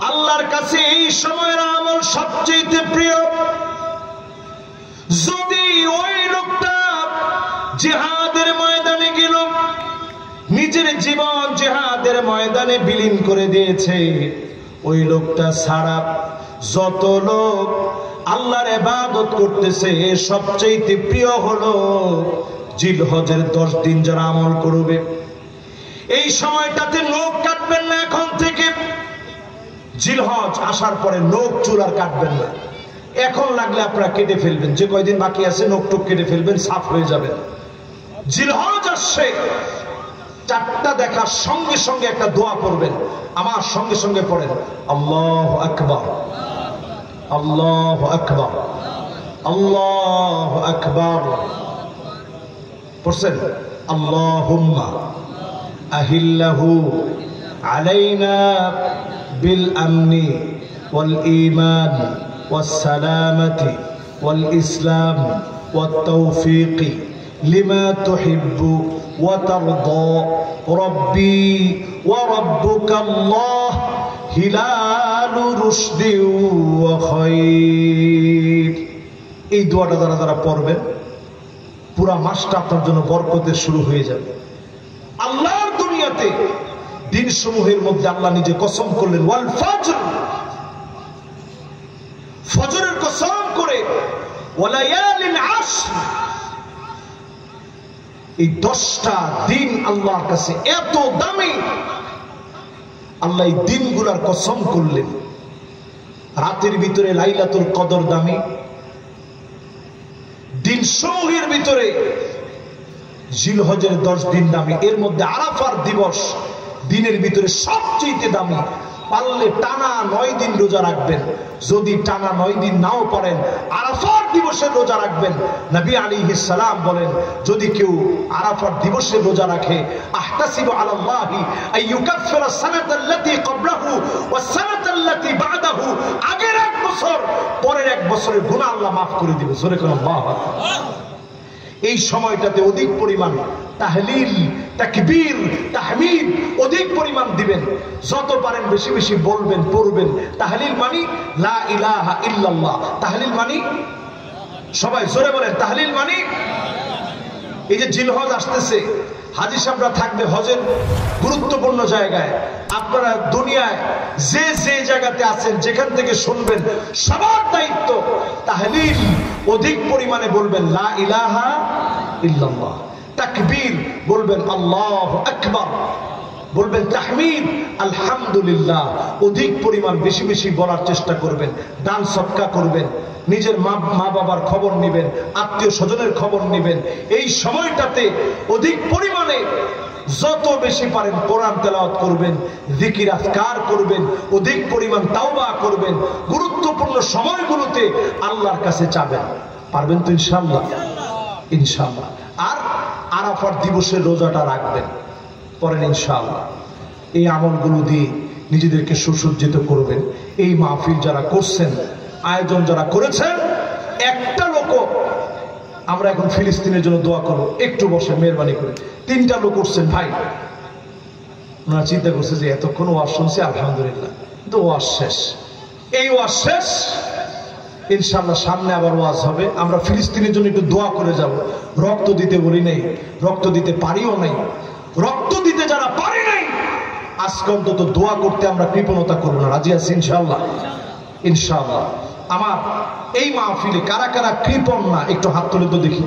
Speaker 3: আল্লাহর কাছে এই সময়ের আমল সবচেয়ে প্রিয়। যদি ওই লোকটা জিহাদের ময়দানে গেল, নিজের জীবন জিহাদের ময়দানে বিলীন করে দিয়েছে, ওই লোকটা ছাড়া যত লোক আল্লাহর ইবাদত করতেছে, সবচেয়ে প্রিয় হলো জিলহজের 10 দিন যারা আমল করবে। এই সময়টাতে নখ কাটবেন না, এখন থেকে জিলহজ আসার পরে নখ চুল আর কাটবেন না। এখন লাগলে আপনারা কেটে ফেলবেন, যে কয়দিন বাকি আছে নখ টুক কেটে ফেলবেন, সাফ হয়ে যাবেন। জিলহজ আসছে, 4টা দেখার সঙ্গে সঙ্গে একটা দোয়া পড়বেন, আমার সঙ্গে সঙ্গে পড়েন, আল্লাহু আকবার, আল্লাহু আকবার, আল্লাহু আকবার। পড়ছেন? আল্লাহুম্মা আহিল্লাহু আলাইনা বিল আমনি ওয়াল ঈমান ওয়াস সালামাতি ওয়াল ইসলাম ওয়াত তাওফীকি লিমা তুহিব্বু ওয়া তারদা রব্বি ওয়া রাব্বুকা আল্লাহ হিলালু রুশদি ওয়া খায়র। এই দোয়াটা যারা যারা পড়বেন, পুরা মাসটা আপনার জন্য বরকতের শুরু হয়ে যাবে। আল্লাহর দুনিয়াতে দিন সমূহের মধ্যে আল্লাহ নিজে কসম করলেন, ওয়াল ফজর, ফজরের কসম করে, ওয়ালায়ালিল আশর, এই 10টা দিন আল্লাহর কাছে এত দামি। আল্লাহ এই দিনগুলোর কসম করলেন। রাতের ভিতরে লাইলাতুল কদর দামি, দিন সমূহের ভিতরে জিলহজের 10 দিন দামি, এর মধ্যে আরাফার দিবস দিনের ভিতরে সবচেয়ে দামি। পারলে টানা 9 দিন রোজা রাখবেন, যদি টানা 9 দিন নাও পারেন আরাফার দিবসের রোজা রাখবেন। নবী আলাইহিস সালাম বলেন, যদি কেউ আরাফার দিবসের রোজা রাখে, আহতাসিবু আলাল্লাহি আইয়ুকাফিরা সানাতাল্লাতী ক্বাবলাহু ওয়াস সানাতাল্লাতী বা'দাহু, আগের 1 বছর পরের 1 বছরের গুনাহ আল্লাহ maaf করে দিবে। জোরে করে আল্লাহু আকবার। এই সময়টাতে অধিক পরিমাণ তাহলিল, তাকবীর, তাহমিদ অধিক পরিমাণ দিবেন, যত পারেন বেশি বেশি বলবেন, পড়বেন। তাহলিল মানে লা ইলাহা ইল্লাল্লাহ, তাহলিল মানে, সবাই জোরে বলেন, তাহলিল মানে। এই যে জিলহজ আসতেছে, হাজী সাহেবরা থাকবে হজের গুরুত্বপূর্ণ জায়গায়। আপনারা দুনিয়ায় যে যে জায়গাতে আছেন, যেখান থেকে শুনবেন, সবার দায়িত্ব তাহলিল অধিক পরিমাণে বলবেন, লা ইলাহা ইল্লাল্লাহ। তাকবীর বলবেন, আল্লাহু আকবার বলবেন, তাহমিদ আলহামদুলিল্লাহ অধিক পরিমাণ বেশি বেশি বলার চেষ্টা করবেন। দান সদকা করবেন, নিজের মা বাবার খবর নেবেন, আত্মীয় স্বজনের খবর নেবেন। এই সময়টাতে অধিক পরিমাণে যত বেশি পারেন কোরআন তেলাওয়াত করবেন, জিকির আজকার করবেন, অধিক পরিমাণ তাওবা করবেন। গুরুত্বপূর্ণ সময়গুলোতে আল্লাহর কাছে চাবেন। পারবেন তো ইনশাআল্লাহ? ইনশাআল্লাহ। আর আরাফার দিবসের রোজাটা রাখবেন, পরেন ইনশাআল্লাহ। এই আমলগুলো দিয়ে নিজেদেরকে সুসজ্জিত করবেন। এই মাহফিল যারা করছেন, আয়োজন যারা করেছেন, একটা লোক আমরা এখন ফিলিস্তিনের জন্য দোয়া করবো, একটু বসে মেহরবানি করে। 3টা লোক উঠছেন ভাই, ওনারা চিন্তা করছে যে এতক্ষণ ওয়াজ শুনছি আলহামদুলিল্লাহ, কিন্তু ওয়াজ শেষ, এই ওয়াজ শেষ, ইনশাআল্লাহ সামনে আবার ওয়াজ হবে। আমরা ফিলিস্তিনের জন্য একটু দোয়া করে যাব। রক্ত দিতে বলি নাই, রক্ত দিতে পারিও নাই, রক্ত দিতে যারা পারি নাই আজকে অন্তত দোয়া করতে আমরা কৃপণতা করবো না, রাজি আছি ইনশাআল্লাহ? ইনশাআল্লাহ। আমার এই মাহফিলে কারা কারা কৃপণ না একটু হাত তুলে তো দেখি।